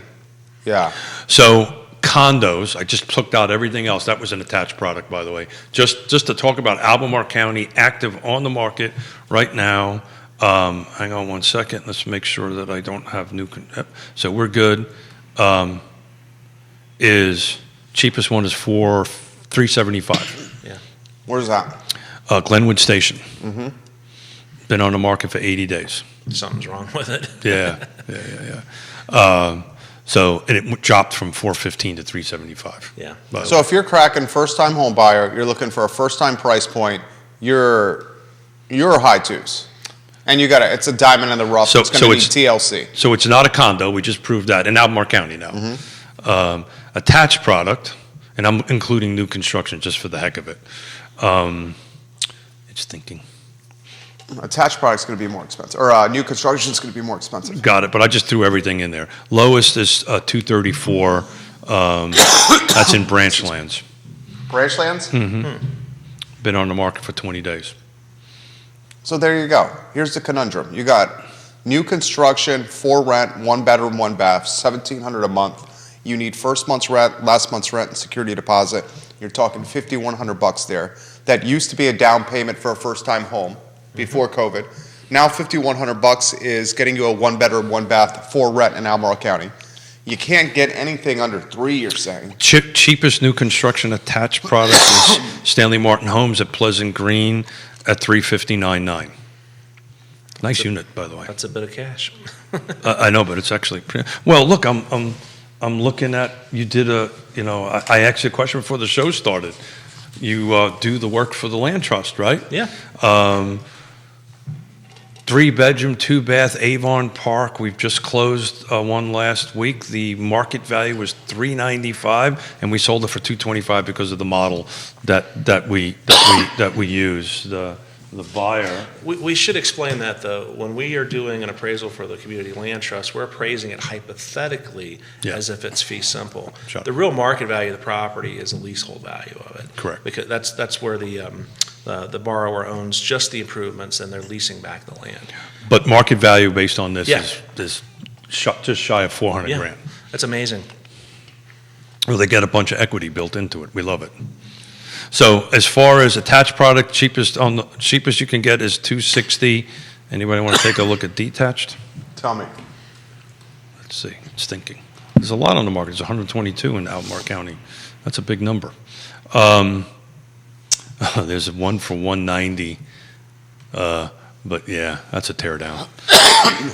Yeah. So condos, I just took out everything else. That was an attached product, by the way. Just to talk about Albemarle County, active on the market right now. Hang on one second. Let's make sure that I don't have new. So we're good. Is cheapest one is for $375. Yeah. Where's that? Glenwood Station. Been on the market for 80 days. Something's wrong with it. Yeah. So and it dropped from 415 to 375. Yeah. So if you're cracking first-time home buyer, you're looking for a first-time price point, you're high twos. And it's a diamond in the rough. So- It's going so to need it's- TLC. So it's not a condo. We just proved that in Albemarle County now. Attached product, and I'm including new construction just for the heck of it. It's thinking. Attached product's going to be more expensive. Or new construction is going to be more expensive. Got it, but I just threw everything in there. Lowest is 234. That's in Branchlands. Branchlands? Been on the market for 20 days. So there you go. Here's the conundrum. You got new construction, for rent, one bedroom, one bath, $1,700 a month. You need first month's rent, last month's rent, and security deposit. You're talking $5,100 there. That used to be a down payment for a first-time home before COVID. Now $5,100 is getting you a one bedroom, one bath, for rent in Albemarle County. You can't get anything under $3,000, you're saying. Cheapest new construction attached product is Stanley Martin Homes at Pleasant Green at $359.9. Nice unit, by the way. That's a bit of cash. I know, but it's actually well. Look, I'm looking at you did I asked you a question before the show started. You do the work for the land trust, right? Yeah. 3-bedroom, 2-bath, Avon Park. We've just closed one last week. The market value was $395, and we sold it for $225 because of the model that we use. the buyer. We should explain that, though. When we are doing an appraisal for the Community Land Trust, we're appraising it hypothetically as if it's fee simple. Sure. The real market value of the property is the leasehold value of it. Correct. Because that's where the borrower owns just the improvements and they're leasing back the land. But market value based on this Yeah. is just shy of 400 Yeah. grand. That's amazing. Well, they get a bunch of equity built into it. We love it. So as far as attached product, cheapest you can get is $260. Anybody want to take a look at detached? Tell me. Let's see. It's thinking. There's a lot on the market. There's 122 in Albemarle County. That's a big number. There's one for 190. But yeah, that's a teardown.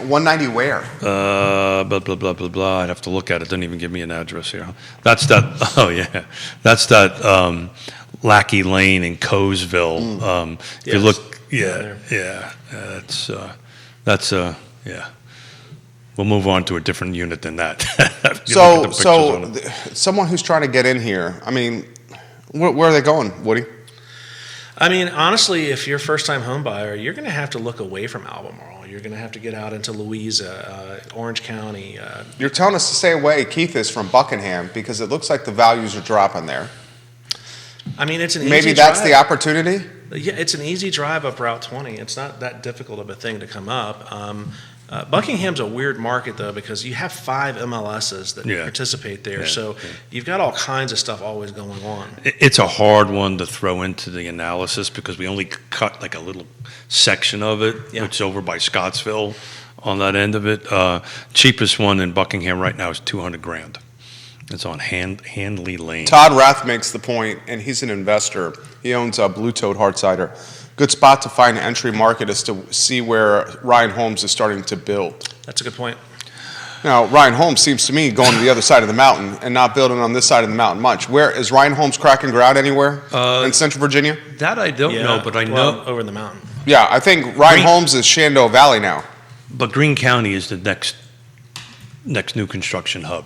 190 where? Blah, blah, blah, blah, blah. I'd have to look at it. Doesn't even give me an address here. That's that, oh yeah. That's that Lackey Lane in Coesville. If you look, yeah. Yeah. We'll move on to a different unit than that. Someone who's trying to get in here, I mean, where are they going, Woody? I mean, honestly, if you're a first-time home buyer, you're going to have to look away from Albemarle. You're going to have to get out into Louisa, Orange County. You're telling us to stay away. Keith is from Buckingham because it looks like the values are dropping there. I mean, it's an easy Maybe that's drive. the opportunity? Yeah, it's an easy drive up Route 20. It's not that difficult of a thing to come up. Buckingham's a weird market, though, because you have 5 MLSs that participate there. So you've got all kinds of stuff always going on. It's a hard one to throw into the analysis because we only cut like a little section of it, which is over by Scottsville on that end of it. Cheapest one in Buckingham right now is 200 grand. It's on Handley Lane. Todd Rath makes the point, and he's an investor. He owns Blue Toad Hard Cider. Good spot to find an entry market is to see where Ryan Holmes is starting to build. That's a good point. Now, Ryan Holmes seems to me going to the other side of the mountain and not building on this side of the mountain much. Where is Ryan Holmes cracking ground anywhere in Central Virginia? That I don't know, but I know over the mountain. Yeah, I think Ryan Holmes is Shenandoah Valley now. But Greene County is the next new construction hub.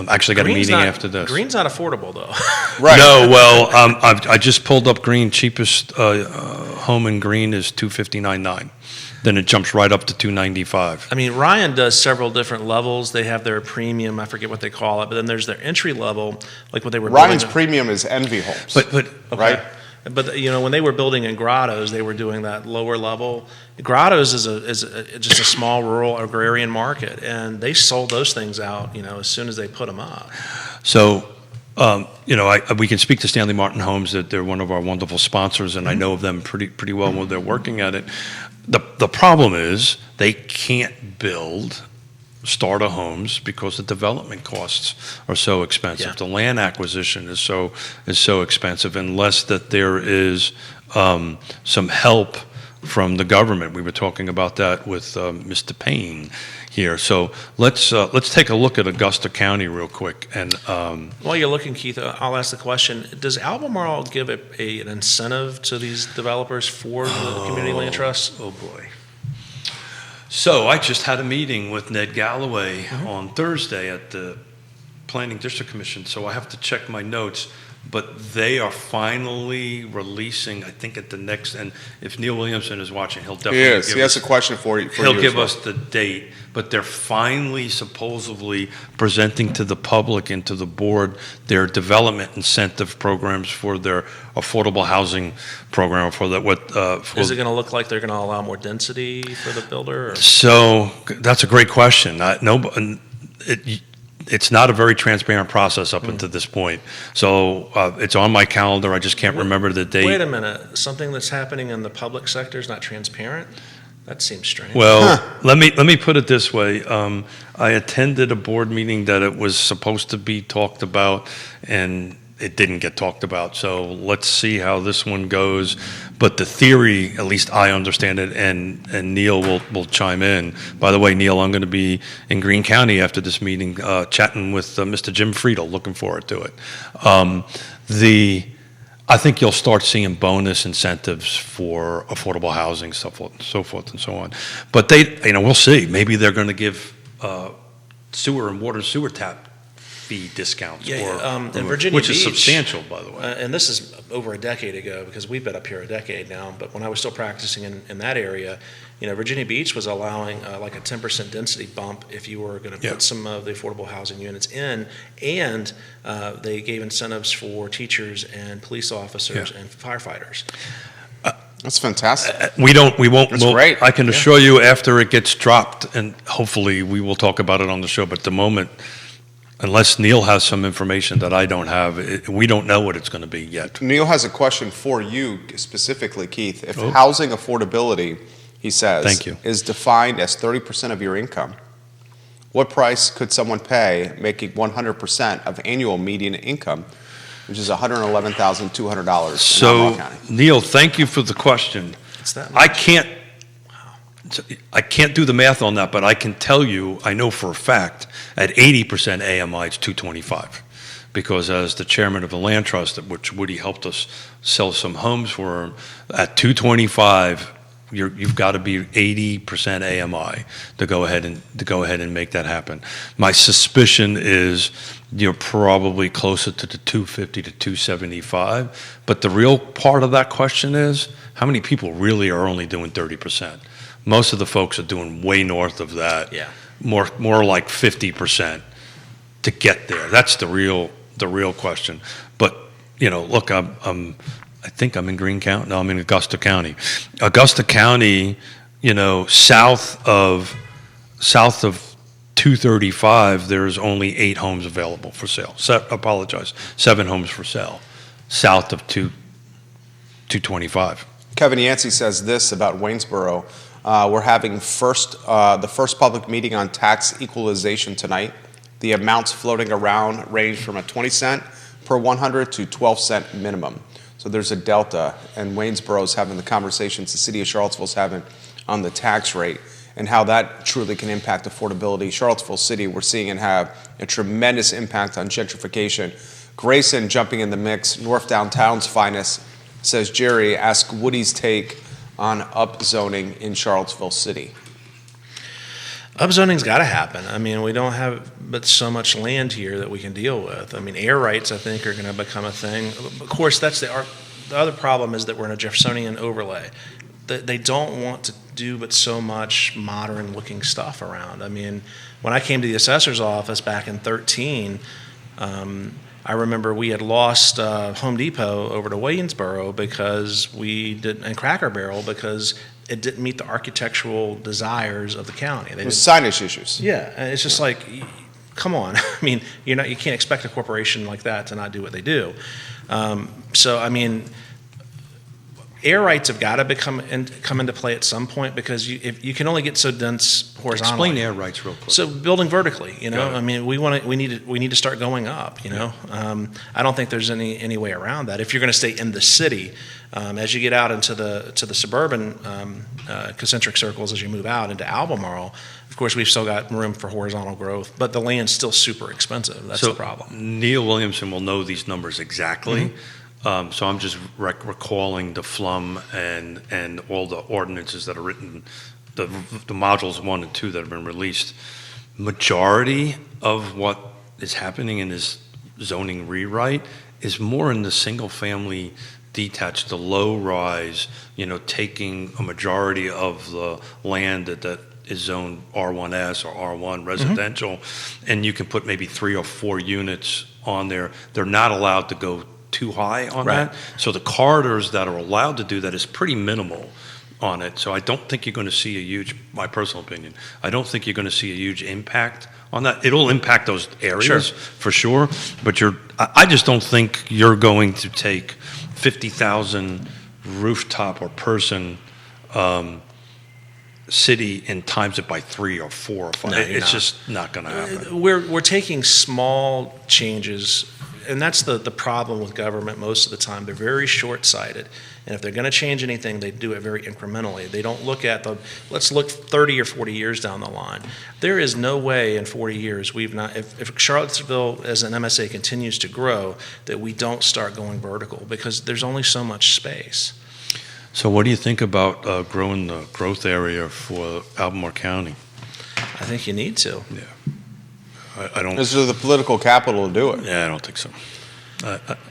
Actually got a meeting after this. Greene's not affordable, though. Right. No, well, I just pulled up Greene. Cheapest home in Greene is $259.9. Then it jumps right up to $295. I mean, Ryan does several different levels. They have their premium, I forget what they call it, but then there's their entry level, like what they were Ryan's building. premium is Envy Homes. But right? But you know, when they were building in Grottos, they were doing that lower level. Grottos is just a small rural agrarian market, and they sold those things out, you know, as soon as they put them up. So, you know, we can speak to Stanley Martin Homes. That they're one of our wonderful sponsors, and I know of them pretty well when they're working at it. The problem is they can't build starter homes because the development costs are so expensive. Yeah. The land acquisition is so expensive unless that there is some help from the government. We were talking about that with Mr. Payne here. So let's take a look at Augusta County real quick. And while you're looking, Keith, I'll ask the question: does Albemarle give an incentive to these developers for the community land trust? Oh boy. So I just had a meeting with Ned Galloway on Thursday at the Planning District Commission, so I have to check my notes. But they are finally releasing, I think, at the next, and if Neil Williamson is watching, he'll definitely He has a question for you. He'll give us the date, but they're finally supposedly presenting to the public and to the board their development incentive programs for their affordable housing program. For that, Is it going to look like they're going to allow more density for the builder? Or? So that's a great question. It's not a very transparent process up until this point. So it's on my calendar. I just can't remember the date. Wait a minute. Something that's happening in the public sector is not transparent? That seems strange. Well, let me put it this way. I attended a board meeting that it was supposed to be talked about, and it didn't get talked about. So let's see how this one goes. But the theory, at least I understand it, and Neil will chime in. By the way, Neil, I'm going to be in Greene County after this meeting, chatting with Mr. Jim Friedel. Looking forward to it. I think you'll start seeing bonus incentives for affordable housing, so forth and so on. But we'll see. Maybe they're going to give sewer and water tap fee discounts, in Virginia which Beach, is substantial, by the way. and this is over a decade ago because we've been up here a decade now. But when I was still practicing in that area, Virginia Beach was allowing like a 10% density bump if you were going to put some of the affordable housing units in, and they gave incentives for teachers and police officers and firefighters. That's fantastic. We won't. That's great. I can assure you, after it gets dropped, and hopefully we will talk about it on the show. But at the moment, unless Neil has some information that I don't have, we don't know what it's going to be yet. Neil has a question for you specifically, Keith. If housing affordability, he says, Thank you, is defined as 30% of your income, what price could someone pay making 100% of annual median income, which is $111,200 in Albemarle County? Neil, thank you for the question. It's that I can't do the math on that, but I can tell you, I know for a fact, at 80% AMI, it's 225. Because as the chairman of the land trust, at which Woody helped us sell some homes for him, at 225, you've got to be 80% AMI to go ahead and make that happen. My suspicion is you're probably closer to the 250 to 275. But the real part of that question is how many people really are only doing 30%? Most of the folks are doing way north of that. Yeah. More like 50% to get there. That's the real question. But look, I think I'm in Greene County. No, I'm in Augusta County. Augusta County, south of 235, there's only 8 homes available for sale. 7 homes for sale, south of 225. Kevin Yancey says this about Waynesboro. We're having the first public meeting on tax equalization tonight. The amounts floating around range from a 20 cent per 100 to 12 cent minimum. So there's a delta, and Waynesboro's having the conversations the city of Charlottesville's having on the tax rate and how that truly can impact affordability. Charlottesville City, we're seeing it have a tremendous impact on gentrification. Grayson jumping in the mix, North Downtown's finest, says, Jerry, ask Woody's take on upzoning in Charlottesville City. Upzoning's got to happen. I mean, we don't have but so much land here that we can deal with. I mean, air rights, I think, are going to become a thing. Of course, that's the other problem is that we're in a Jeffersonian overlay. They don't want to do but so much modern-looking stuff around. I mean, when I came to the assessor's office back in 2013, I remember we had lost Home Depot over to Waynesboro because and Cracker Barrel because it didn't meet the architectural desires of the county. It was signage issues. Yeah, and it's just like, come on. I mean, you can't expect a corporation like that to not do what they do. So, I mean, air rights have got to come into play at some point because you can only get so dense horizontally. Explain air rights real quick. So building vertically, I mean, we need to start going up. I don't think there's any way around that. If you're going to stay in the city, as you get out into the suburban concentric circles, as you move out into Albemarle, of course, we've still got room for horizontal growth, but the land's still super expensive. That's the problem. Neil Williamson will know these numbers exactly. Mm-hmm. So I'm just recalling the FLUM and all the ordinances that are written, the modules 1 and 2 that have been released. Majority of what is happening in this zoning rewrite is more in the single family detached, the low rise, taking a majority of the land that is zoned R1S or R1 residential, and you can put maybe 3 or 4 units on there. They're not allowed to go too high on that. So the corridors that are allowed to do that is pretty minimal on it. So I don't think you're going to see my personal opinion, I don't think you're going to see a huge impact on that. It'll impact those areas for sure, but I just don't think you're going to take 50,000 rooftop or person city and times it by 3 or 4 or 5. It's just not going to happen. We're taking small changes, and that's the problem with government most of the time. They're very short-sighted, and if they're going to change anything, they do it very incrementally. They don't look at let's look 30 or 40 years down the line. There is no way in 40 years if Charlottesville as an MSA continues to grow, that we don't start going vertical because there's only so much space. So what do you think about growing the growth area for Albemarle County? I think you need to. Yeah. I don't. Is there the political capital to do it? Yeah, I don't think so.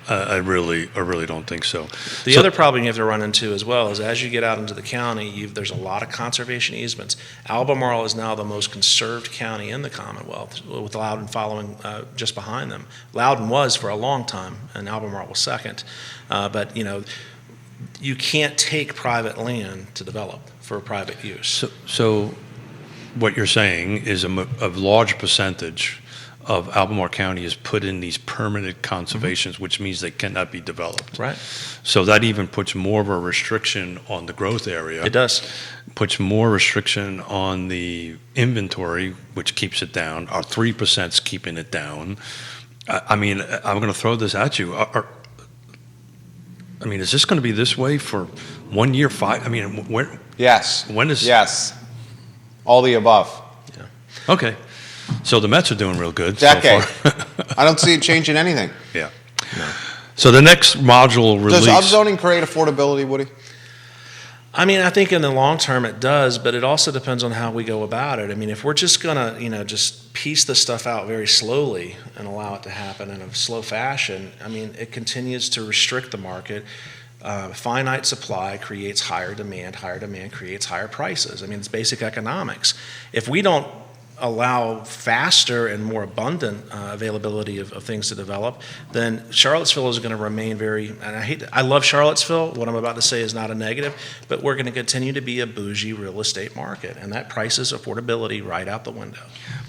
I really don't think so. The other problem you have to run into as well is as you get out into the county, there's a lot of conservation easements. Albemarle is now the most conserved county in the Commonwealth, with Loudoun following just behind them. Loudoun was for a long time, and Albemarle was second. But you can't take private land to develop for private use. So what you're saying is a large percentage of Albemarle County is put in these permanent conservations, which means they cannot be developed. Right. So that even puts more of a restriction on the growth area. It does. Puts more restriction on the inventory, which keeps it down. Our 3% is keeping it down. I'm going to throw this at you. Is this going to be this way for 1 year, 5? When? Yes. When is? Yes. All the above. Yeah. Okay. So the Mets are doing real good Decade. so far. I don't see it changing anything. Yeah. No. So the next module release. Does upzoning create affordability, Woody? I think in the long term it does, but it also depends on how we go about it. If we're just gonna, just piece the stuff out very slowly and allow it to happen in a slow fashion, it continues to restrict the market. Finite supply creates higher demand creates higher prices. It's basic economics. If we don't allow faster and more abundant availability of things to develop, then Charlottesville is going to remain I love Charlottesville. What I'm about to say is not a negative, but we're going to continue to be a bougie real estate market, and that prices affordability right out the window.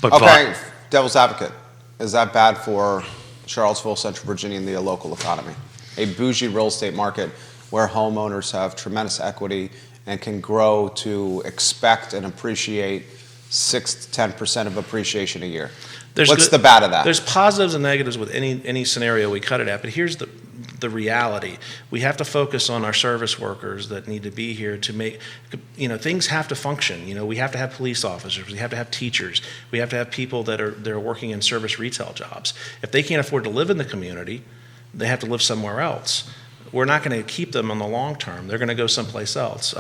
Okay, devil's advocate. Is that bad for Charlottesville, Central Virginia, and the local economy? A bougie real estate market where homeowners have tremendous equity and can grow to expect and appreciate 6 to 10% of appreciation a year. What's the bad of that? There's positives and negatives with any scenario we cut it at, but here's the reality. We have to focus on our service workers that need to be here to make, things have to function. We have to have police officers, we have to have teachers, we have to have people that are working in service retail jobs. If they can't afford to live in the community, they have to live somewhere else. We're not going to keep them in the long term. They're going to go someplace else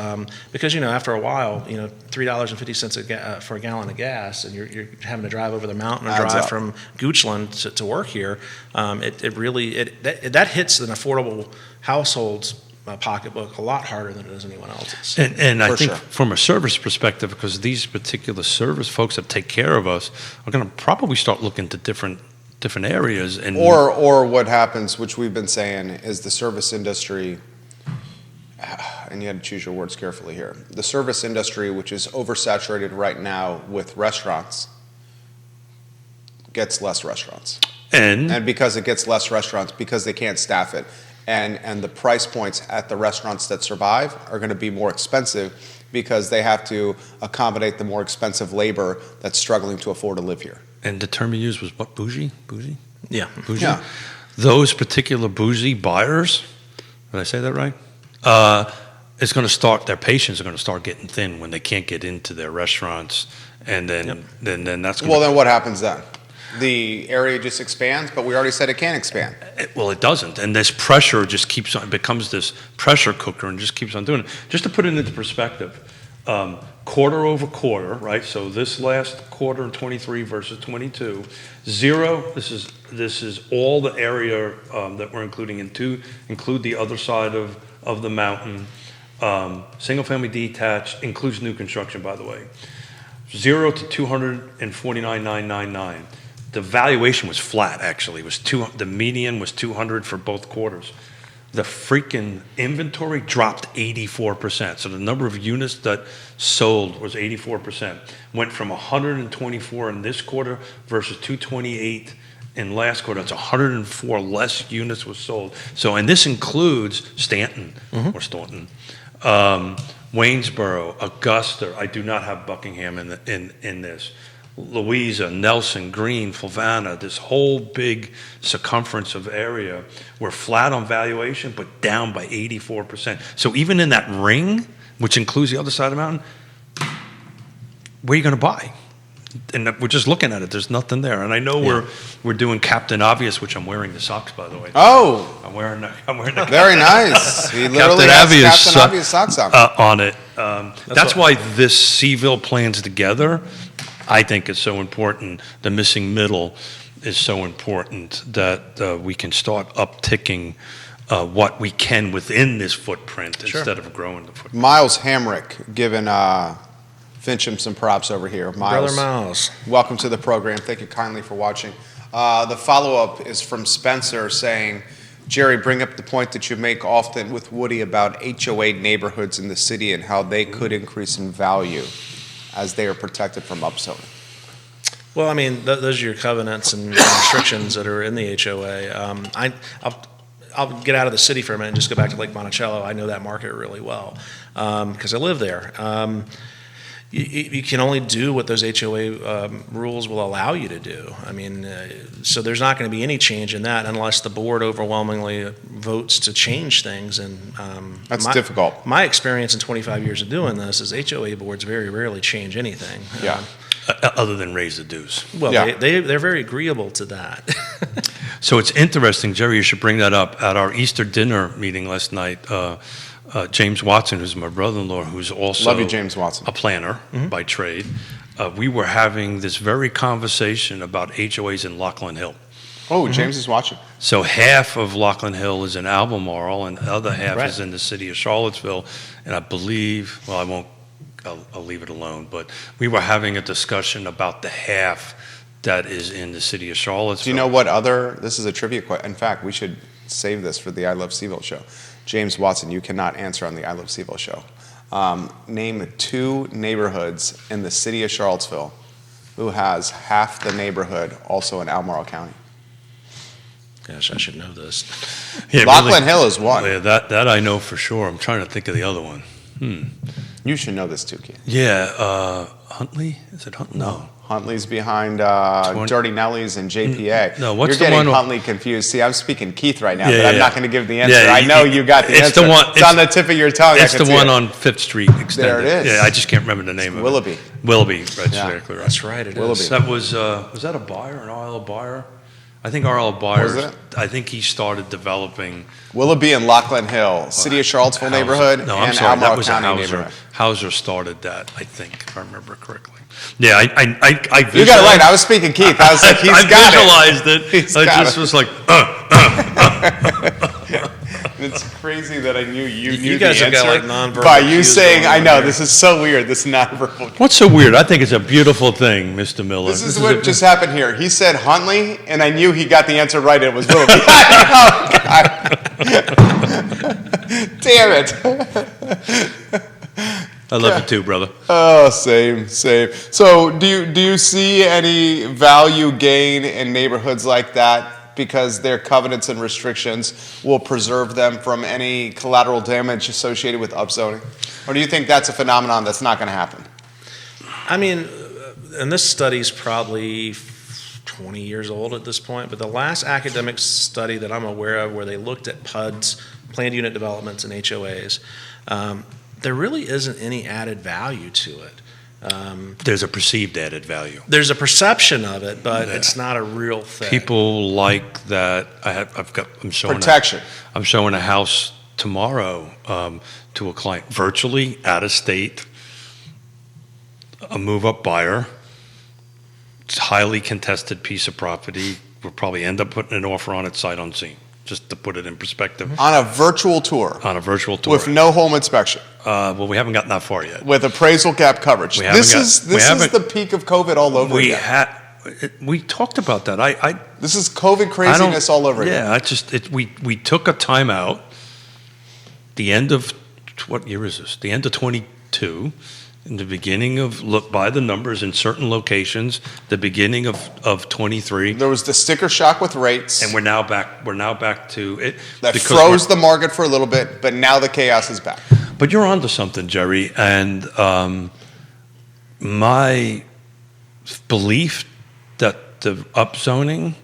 because after a while, $3.50 for a gallon of gas, and you're having to drive over the mountain or drive from Goochland to work here. That hits an affordable household's pocketbook a lot harder than it does anyone else's. And I think from a service perspective, because these particular service folks that take care of us are going to probably start looking to different areas, and or what happens, which we've been saying, is the service industry, and you had to choose your words carefully here. The service industry, which is oversaturated right now with restaurants, gets less restaurants, and because it gets less restaurants, because they can't staff it, and the price points at the restaurants that survive are going to be more expensive because they have to accommodate the more expensive labor that's struggling to afford to live here. And the term you used was what? Bougie? Yeah. Bougie? Yeah. Those particular bougie buyers, did I say that right? It's going to start, their patience are going to start getting thin when they can't get into their restaurants. And then that's going to... Well, then what happens then? The area just expands, but we already said it can't expand. It doesn't. And this pressure just keeps on, it becomes this pressure cooker and just keeps on doing it. Just to put it into perspective, quarter over quarter, right? So this last quarter in 23 versus 22, 0. This is all the area that we're including include the other side of the mountain. Single family detached includes new construction, by the way. 0 to 249,999. The valuation was flat. Actually, the median was 200 for both quarters. The freaking inventory dropped 84%. So the number of units that sold was 84%. Went from 124 in this quarter versus 228 in last quarter. That's 104 less units was sold. So, and this includes Stanton or Staunton, Waynesboro, Augusta. I do not have Buckingham in this. Louisa, Nelson, Greene, Flavanna, this whole big circumference of area, were flat on valuation, but down by 84%. So even in that ring, which includes the other side of the mountain, where are you going to buy? And we're just looking at it. There's nothing there. And I know we're doing Captain Obvious, which I'm wearing the socks, by the way. Oh, I'm wearing the very nice. He literally has Captain Obvious socks on. On it. That's why this CVille plans together I think is so important. The missing middle is so important that we can start upticking what we can within this footprint instead of growing the footprint. Miles Hamrick giving Fincham some props over here. Brother Miles. Welcome to the program. Thank you kindly for watching. The follow-up is from Spencer saying, Jerry, bring up the point that you make often with Woody about HOA neighborhoods in the city and how they could increase in value as they are protected from upzoning. Well, I mean, those are your covenants and restrictions that are in the HOA. I'll get out of the city for a minute and just go back to Lake Monticello. I know that market really well because I live there. You can only do what those HOA rules will allow you to do. I mean, so there's not going to be any change in that unless the board overwhelmingly votes to change things. And that's difficult. My experience in 25 years of doing this is HOA boards very rarely change anything. Yeah. Other than raise the dues. Well, yeah. They're very agreeable to that. So it's interesting, Jerry, you should bring that up. At our Easter dinner meeting last night, James Watson, who's my brother-in-law, who's also Love you, James Watson. A planner by trade, we were having this very conversation about HOAs in Lockland Hill. Oh, James is watching. So half of Lockland Hill is in Albemarle, and the other half is in the city of Charlottesville. And I believe, well, I'll leave it alone, but we were having a discussion about the half that is in the city of Charlottesville. Do you know what other, this is a trivia question. In fact, we should save this for the I Love CVille show. James Watson, you cannot answer on the I Love CVille show. Name 2 neighborhoods in the city of Charlottesville who has half the neighborhood also in Albemarle County. Gosh, I should know this. Yeah, Lockland Hill is one. Yeah, that I know for sure. I'm trying to think of the other one. You should know this too, Keith. Yeah, Huntley? Is it Huntley? No. Huntley's behind Dirty Nellies and JPA. No, what's You're the one? getting Huntley confused. See, I'm speaking Keith right now, Yeah, but I'm yeah. not going to give the answer. Yeah, I know you got the answer. It's on the tip of your tongue. It's the one on 5th Street extended. There it is. Yeah, I just can't remember the name of Willoughby. it. Willoughby. That's exactly right. That's right, it Willoughby. is. That was that a buyer, an RL buyer? I think RL Was Byers, it? I think he started developing. Willoughby and Lockland Hill, city of Charlottesville neighborhood, No, I'm and sorry, that Albemarle was County a Hauser. neighborhood. Hauser started that, I think, if I remember correctly. Yeah, I You got it right. I was speaking Keith. I was like, he's got visualized it. He's I got just it. was like, It's crazy that I knew you knew You guys the have answer got, like, nonverbal by you cues saying, going I on know, here. this is so weird, this nonverbal. What's so weird? I think it's a beautiful thing, Mr. Miller. This is what just happened here. He said Huntley, and I knew he got the answer right, and it was Willoughby. Oh, God. Damn it. I love you too, brother. Oh, same. So do you see any value gain in neighborhoods like that because their covenants and restrictions will preserve them from any collateral damage associated with upzoning? Or do you think that's a phenomenon that's not going to happen? I mean, and this study's probably 20 years old at this point, but the last academic study that I'm aware of where they looked at PUDs, planned unit developments, and HOAs, there really isn't any added value to it. There's a perceived added value. There's a perception of it, but it's not a real thing. People like that. I'm showing Protection. I'm showing a house tomorrow to a client, virtually out of state, a move-up buyer. It's a highly contested piece of property. We'll probably end up putting an offer on it sight unseen, just to put it in perspective. On a virtual tour. On a virtual tour. With no home inspection. Well, we haven't gotten that far yet. With appraisal gap coverage. This is the peak of COVID all over again. We talked about that. This is COVID craziness all over again. Yeah, we took a time out. The end of, what year is this? The end of 22. In the beginning of, look by the numbers in certain locations, the beginning of 23. There was the sticker shock with rates. And we're now back to it. That froze the market for a little bit, but now the chaos is back. But you're onto something, Jerry. And my belief that the upzoning,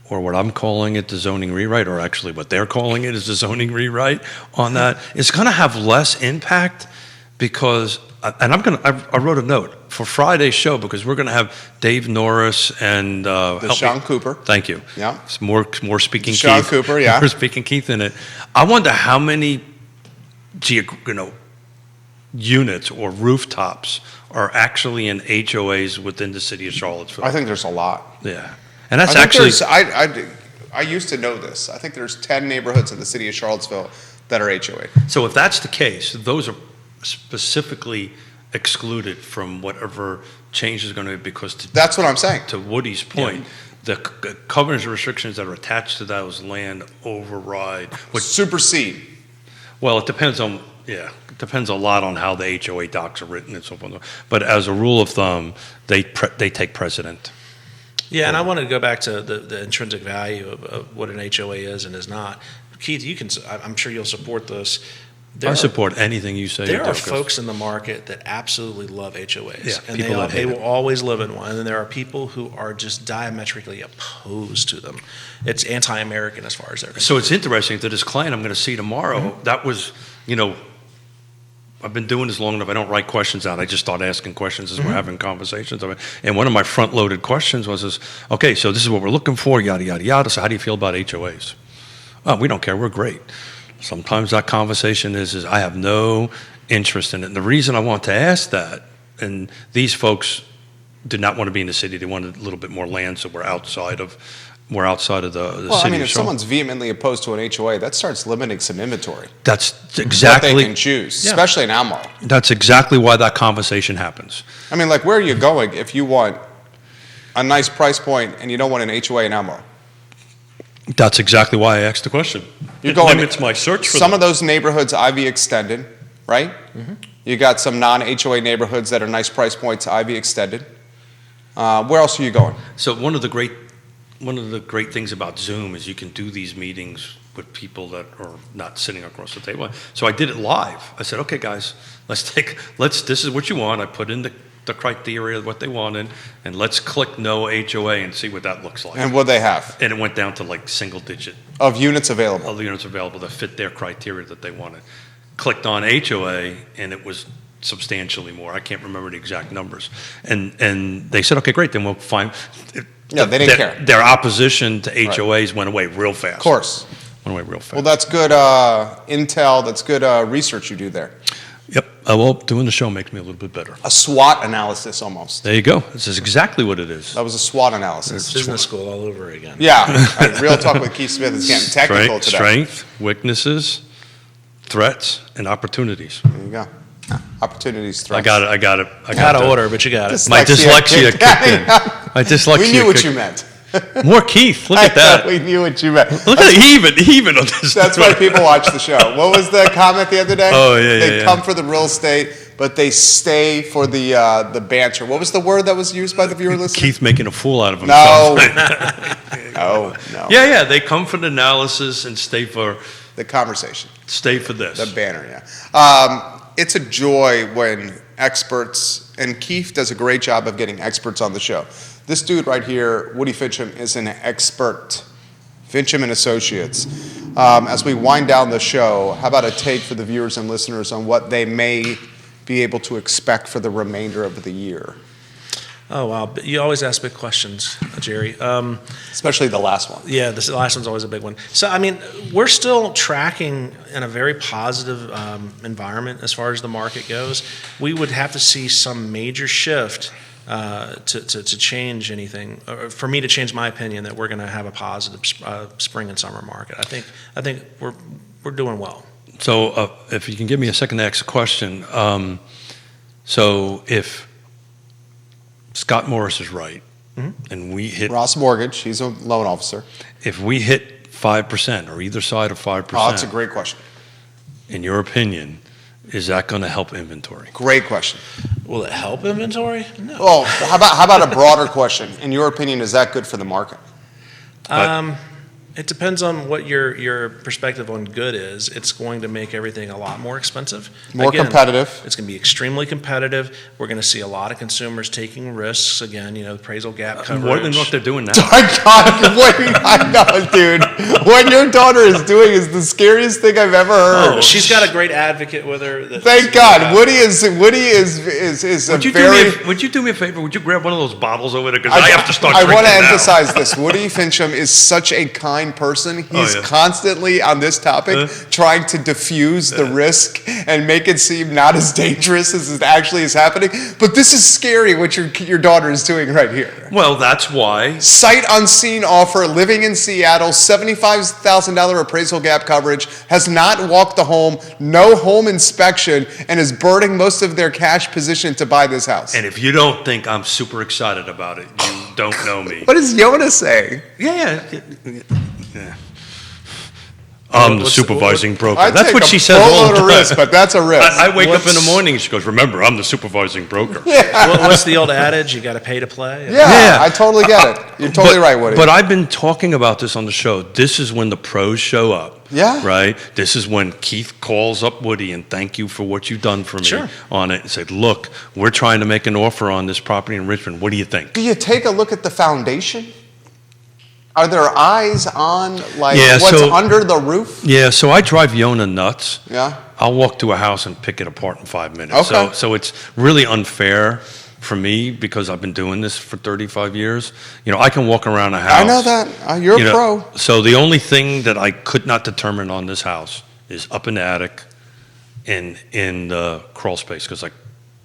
or what I'm calling it, the zoning rewrite, or actually what they're calling it is the zoning rewrite on that, is going to have less impact because, and I wrote a note for Friday's show because we're going to have Dave Norris and Sean Cooper. Thank you. Yeah. It's more speaking Sean Keith. Cooper, yeah. More speaking Keith in it. I wonder how many units or rooftops are actually in HOAs within the city of Charlottesville. I think there's a lot. Yeah. And that's I think actually, I used to know this. I think there's 10 neighborhoods in the city of Charlottesville that are HOA. so if that's the case, those are specifically excluded from whatever change is going to be, because That's what I'm saying. to Woody's point, the covenants and restrictions that are attached to those land override. Supersede. Well, it depends on, it depends a lot on how the HOA docs are written and so forth. But as a rule of thumb, they take precedent. Yeah, and I wanted to go back to the intrinsic value of what an HOA is and is not. Keith, I'm sure you'll support this. I support anything you say. There are Dirk. folks in the market that absolutely love HOAs, Yeah, and people that hate they will it. always live in one. And then there are people who are just diametrically opposed to them. It's anti-American as far as they're concerned. So it's interesting that this client I'm going to see tomorrow, Mm-hmm. that was, I've been doing this long enough. I don't write questions out. I just start asking questions as we're having conversations. And one of my front-loaded questions was, okay, so this is what we're looking for, yada, yada, yada. So how do you feel about HOAs? Oh, we don't care. We're great. Sometimes that conversation is I have no interest in it. And the reason I want to ask that, and these folks did not want to be in the city. They wanted a little bit more land, so we're outside of the Well, city. I mean, of if someone's vehemently opposed to an HOA, that starts limiting some inventory. That's What they exactly can choose, Yeah. especially in Almo. that's exactly why that conversation happens. I mean, like, where are you going if you want a nice price point and you don't want an HOA in Almo? That's exactly why I asked the question. You're It going- limits my search for Some them. of those neighborhoods Ivy extended, right? Mm-hmm. You got some non-HOA neighborhoods that are nice price points, Ivy extended. Where else are you going? So one of the great things about Zoom is you can do these meetings with people that are not sitting across the table. So I did it live. I said, okay, guys, this is what you want. I put in the criteria of what they wanted, and let's click no HOA and see what that looks like. And what they have And it went down to like single digit of units available. of the units available that fit their criteria that they wanted. Clicked on HOA, and it was substantially more. I can't remember the exact numbers. And they said, okay, great, then we'll find. Yeah, they didn't care. Their opposition to HOAs went away real fast. Of course. Went away real fast. Well, that's good intel. That's good research you do there. Yep. Well, doing the show makes me a little bit better. A SWOT analysis almost. There you go. This is exactly what it is. That was a SWOT analysis. Business school all over again. Yeah. All right, Real Talk with Keith Smith is getting technical today. Strength, weaknesses, threats, and opportunities. There you go. Opportunities, threats. I got it. Out of order, but you got it. My dyslexia kicked in. My dyslexia We knew what kicked you in. meant. More Keith. Look at that. We knew what you meant. Look at it. Even on this. That's why people watch the show. What was the comment the other day? Oh, yeah, They yeah, come yeah. for the real estate, but they stay for the banter. What was the word that was used by the viewer listener? Keith making a fool out of himself. No. No. Yeah. They come for the analysis and stay for The conversation, this. the banner, yeah. It's a joy when experts, and Keith does a great job of getting experts on the show. This dude right here, Woody Fincham, is an expert. Fincham and Associates. As we wind down the show, how about a take for the viewers and listeners on what they may be able to expect for the remainder of the year? Oh, wow. You always ask big questions, Jerry. Especially the last one. Yeah, this last one's always a big one. So, I mean, we're still tracking in a very positive environment as far as the market goes. We would have to see some major shift to change anything, or for me to change my opinion that we're going to have a positive spring and summer market. I think we're doing well. So if you can give me a second to ask a question. So if Scott Morris is right, and we hit, Ross Mortgage, he's a loan officer. if we hit 5% or either side of 5%, Oh, that's a great question. in your opinion, is that going to help inventory? Great question. Will it help inventory? No. Oh, how about a broader question? In your opinion, is that good for the market? It depends on what your perspective on good is. It's going to make everything a lot more expensive. More competitive. It's going to be extremely competitive. We're going to see a lot of consumers taking risks. Again, appraisal gap coverage. More than what they're doing now. My God, I know, dude. What your daughter is doing is the scariest thing I've ever heard. She's got a great advocate with her. Thank God, Woody is a Would you, very. would you do me a favor? Would you grab one of those bottles over there? Because I have to start I drinking want to now. emphasize this. Woody Fincham is such a kind terrifying person. He's yeah. constantly on this topic trying to diffuse the risk and make it seem not as dangerous as it actually is happening. But this is scary what your daughter is doing right here. Well, that's why. Sight unseen offer, living in Seattle, $75,000 appraisal gap coverage, has not walked the home, no home inspection, and is burning most of their cash position to buy this house. And if you don't think I'm super excited about it, you don't know me. What does Yonna say? Yeah. I'm the supervising broker. I'd That's take what a she says all boatload the of time. risk, but that's a risk. I wake up in the morning and she goes, remember, I'm the supervising broker. What's the old adage? You got to pay to play. Yeah, I totally get it. You're totally right, Woody. But I've been talking about this on the show. This is when the pros show up. Yeah. Right? This is when Keith calls up Woody and thank you for what you've done for me on it and said, look, we're trying to make an offer on this property in Richmond. What do you think? Do you take a look at the foundation? Are there eyes on what's under the roof? Yeah, so I drive Yonna nuts. Yeah. I'll walk to a house and pick it apart in 5 minutes. Okay. So it's really unfair for me because I've been doing this for 35 years. You know, I can walk around a house. I know that. You're a pro. So the only thing that I could not determine on this house is up in the attic and in the crawl space because I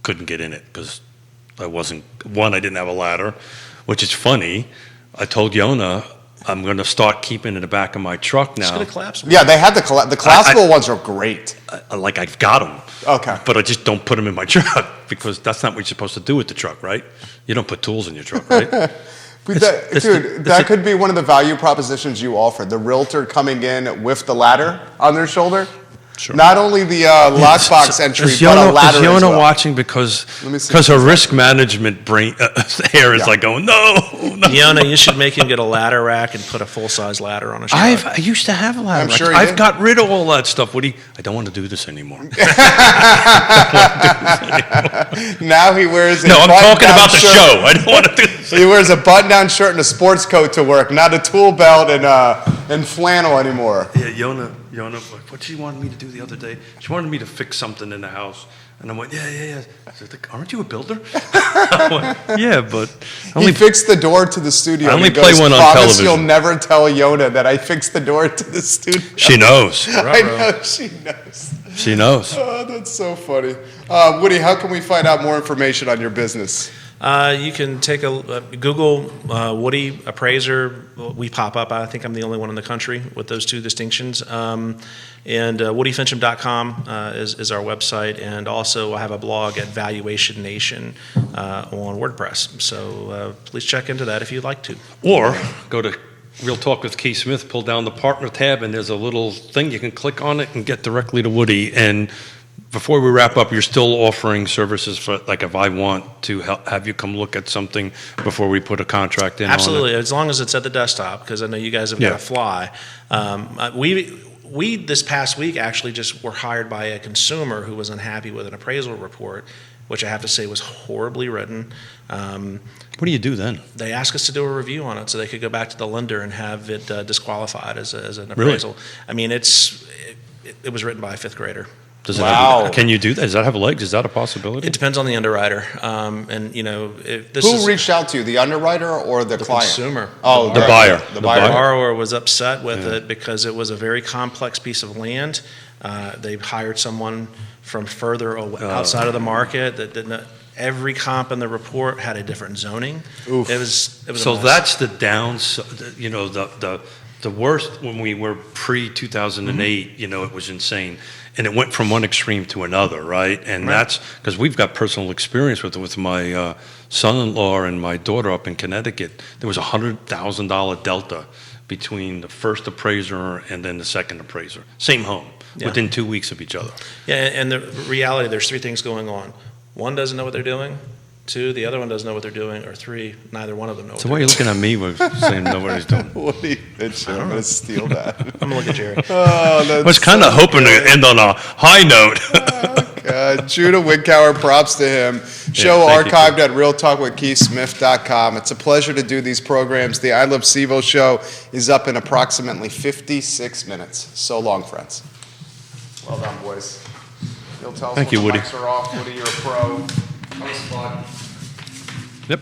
couldn't get in it because I didn't have a ladder, which is funny. I told Yonna I'm going to start keeping in the back of my truck now. It's going to collapse. Yeah, they have the collapsible ones are great. I've got them. Okay. But I just don't put them in my truck because that's not what you're supposed to do with the truck, right? You don't put tools in your truck, right? That could be one of the value propositions you offer. The realtor coming in with the ladder on their shoulder. Sure. Not only the lockbox entry, but a ladder is as Yonna well. watching because her risk management brain hair is like going, no. Yonna, you should make him get a ladder rack and put a full-size ladder on his truck. I used to have a ladder I'm rack. sure I've got rid of all that stuff, Woody. I don't want to do this anymore. Now he wears a No, I'm talking button-down about the shirt. show. I don't want to do this. He wears a button-down shirt and a sports coat to work, not a tool belt and flannel anymore. Yeah, Yonna, what she wanted me to do the other day, she wanted me to fix something in the house. And I went, yeah. I said, aren't you a builder? I went, yeah, but He fixed the door to the studio. I only and he play goes, one on Promise television." You'll never tell Yonna that I fixed the door to the studio. she knows. I know she knows. She knows. Oh, that's so funny. Woody, how can we find out more information on your business? You can take a Google Woody Appraiser. We pop up. I think I'm the only one in the country with those two distinctions. And woodyfincham.com is our website. And also I have a blog at Valuation Nation on WordPress. So please check into that if you'd like to. Or go to Real Talk with Keith Smith, pull down the partner tab, and there's a little thing you can click on it and get directly to Woody. And before we wrap up, you're still offering services for, like, if I want to have you come look at something before we put a contract in. Absolutely, on it. as long as it's at the desktop, because I know you guys have got to fly. We this past week actually just were hired by a consumer who was unhappy with an appraisal report, which I have to say was horribly written. What do you do then? They asked us to do a review on it so they could go back to the lender and have it disqualified as an appraisal. Really? I mean, it was written by a fifth grader. Does it Wow. can you do that? Does that have legs? Is that a possibility? It depends on the underwriter. And, you know, if this Who is reached out to you, the underwriter or the client? consumer. Oh, The buyer. The The buyer. The buyer. borrower was upset with it because it was a very complex piece of land. They hired someone from further outside of the market that didn't. Every comp in the report had a different zoning. Oof. It was So a mess. that's the downside. You know, the worst when we were pre-2008. You know, it was insane, and it went from one extreme to another, right? And that's because we've got personal experience with my son-in-law and my daughter up in Connecticut. There was $100,000 delta between the first appraiser and then the second appraiser. Same home, within 2 weeks of each other. Yeah, and the reality, there's three things going on. One doesn't know what they're doing. Two, the other one doesn't know what they're doing. Or three, neither one of them knows. So why are you looking at me with saying nobody's doing? Woody Fincham. I'm going to steal that. I'm gonna look at Jerry. Oh, that's I was kind of hoping to end on a high note. Judah Wigkower, props to him. Show thank you. archived at realtalkwithkeithsmith.com. It's a pleasure to do these programs. The I Love CVille show is up in approximately 56 minutes. So long, friends. Well done, boys. You'll tell us Thank when you, the Woody. mics are off. Woody, you're a pro. That was fun. Yep.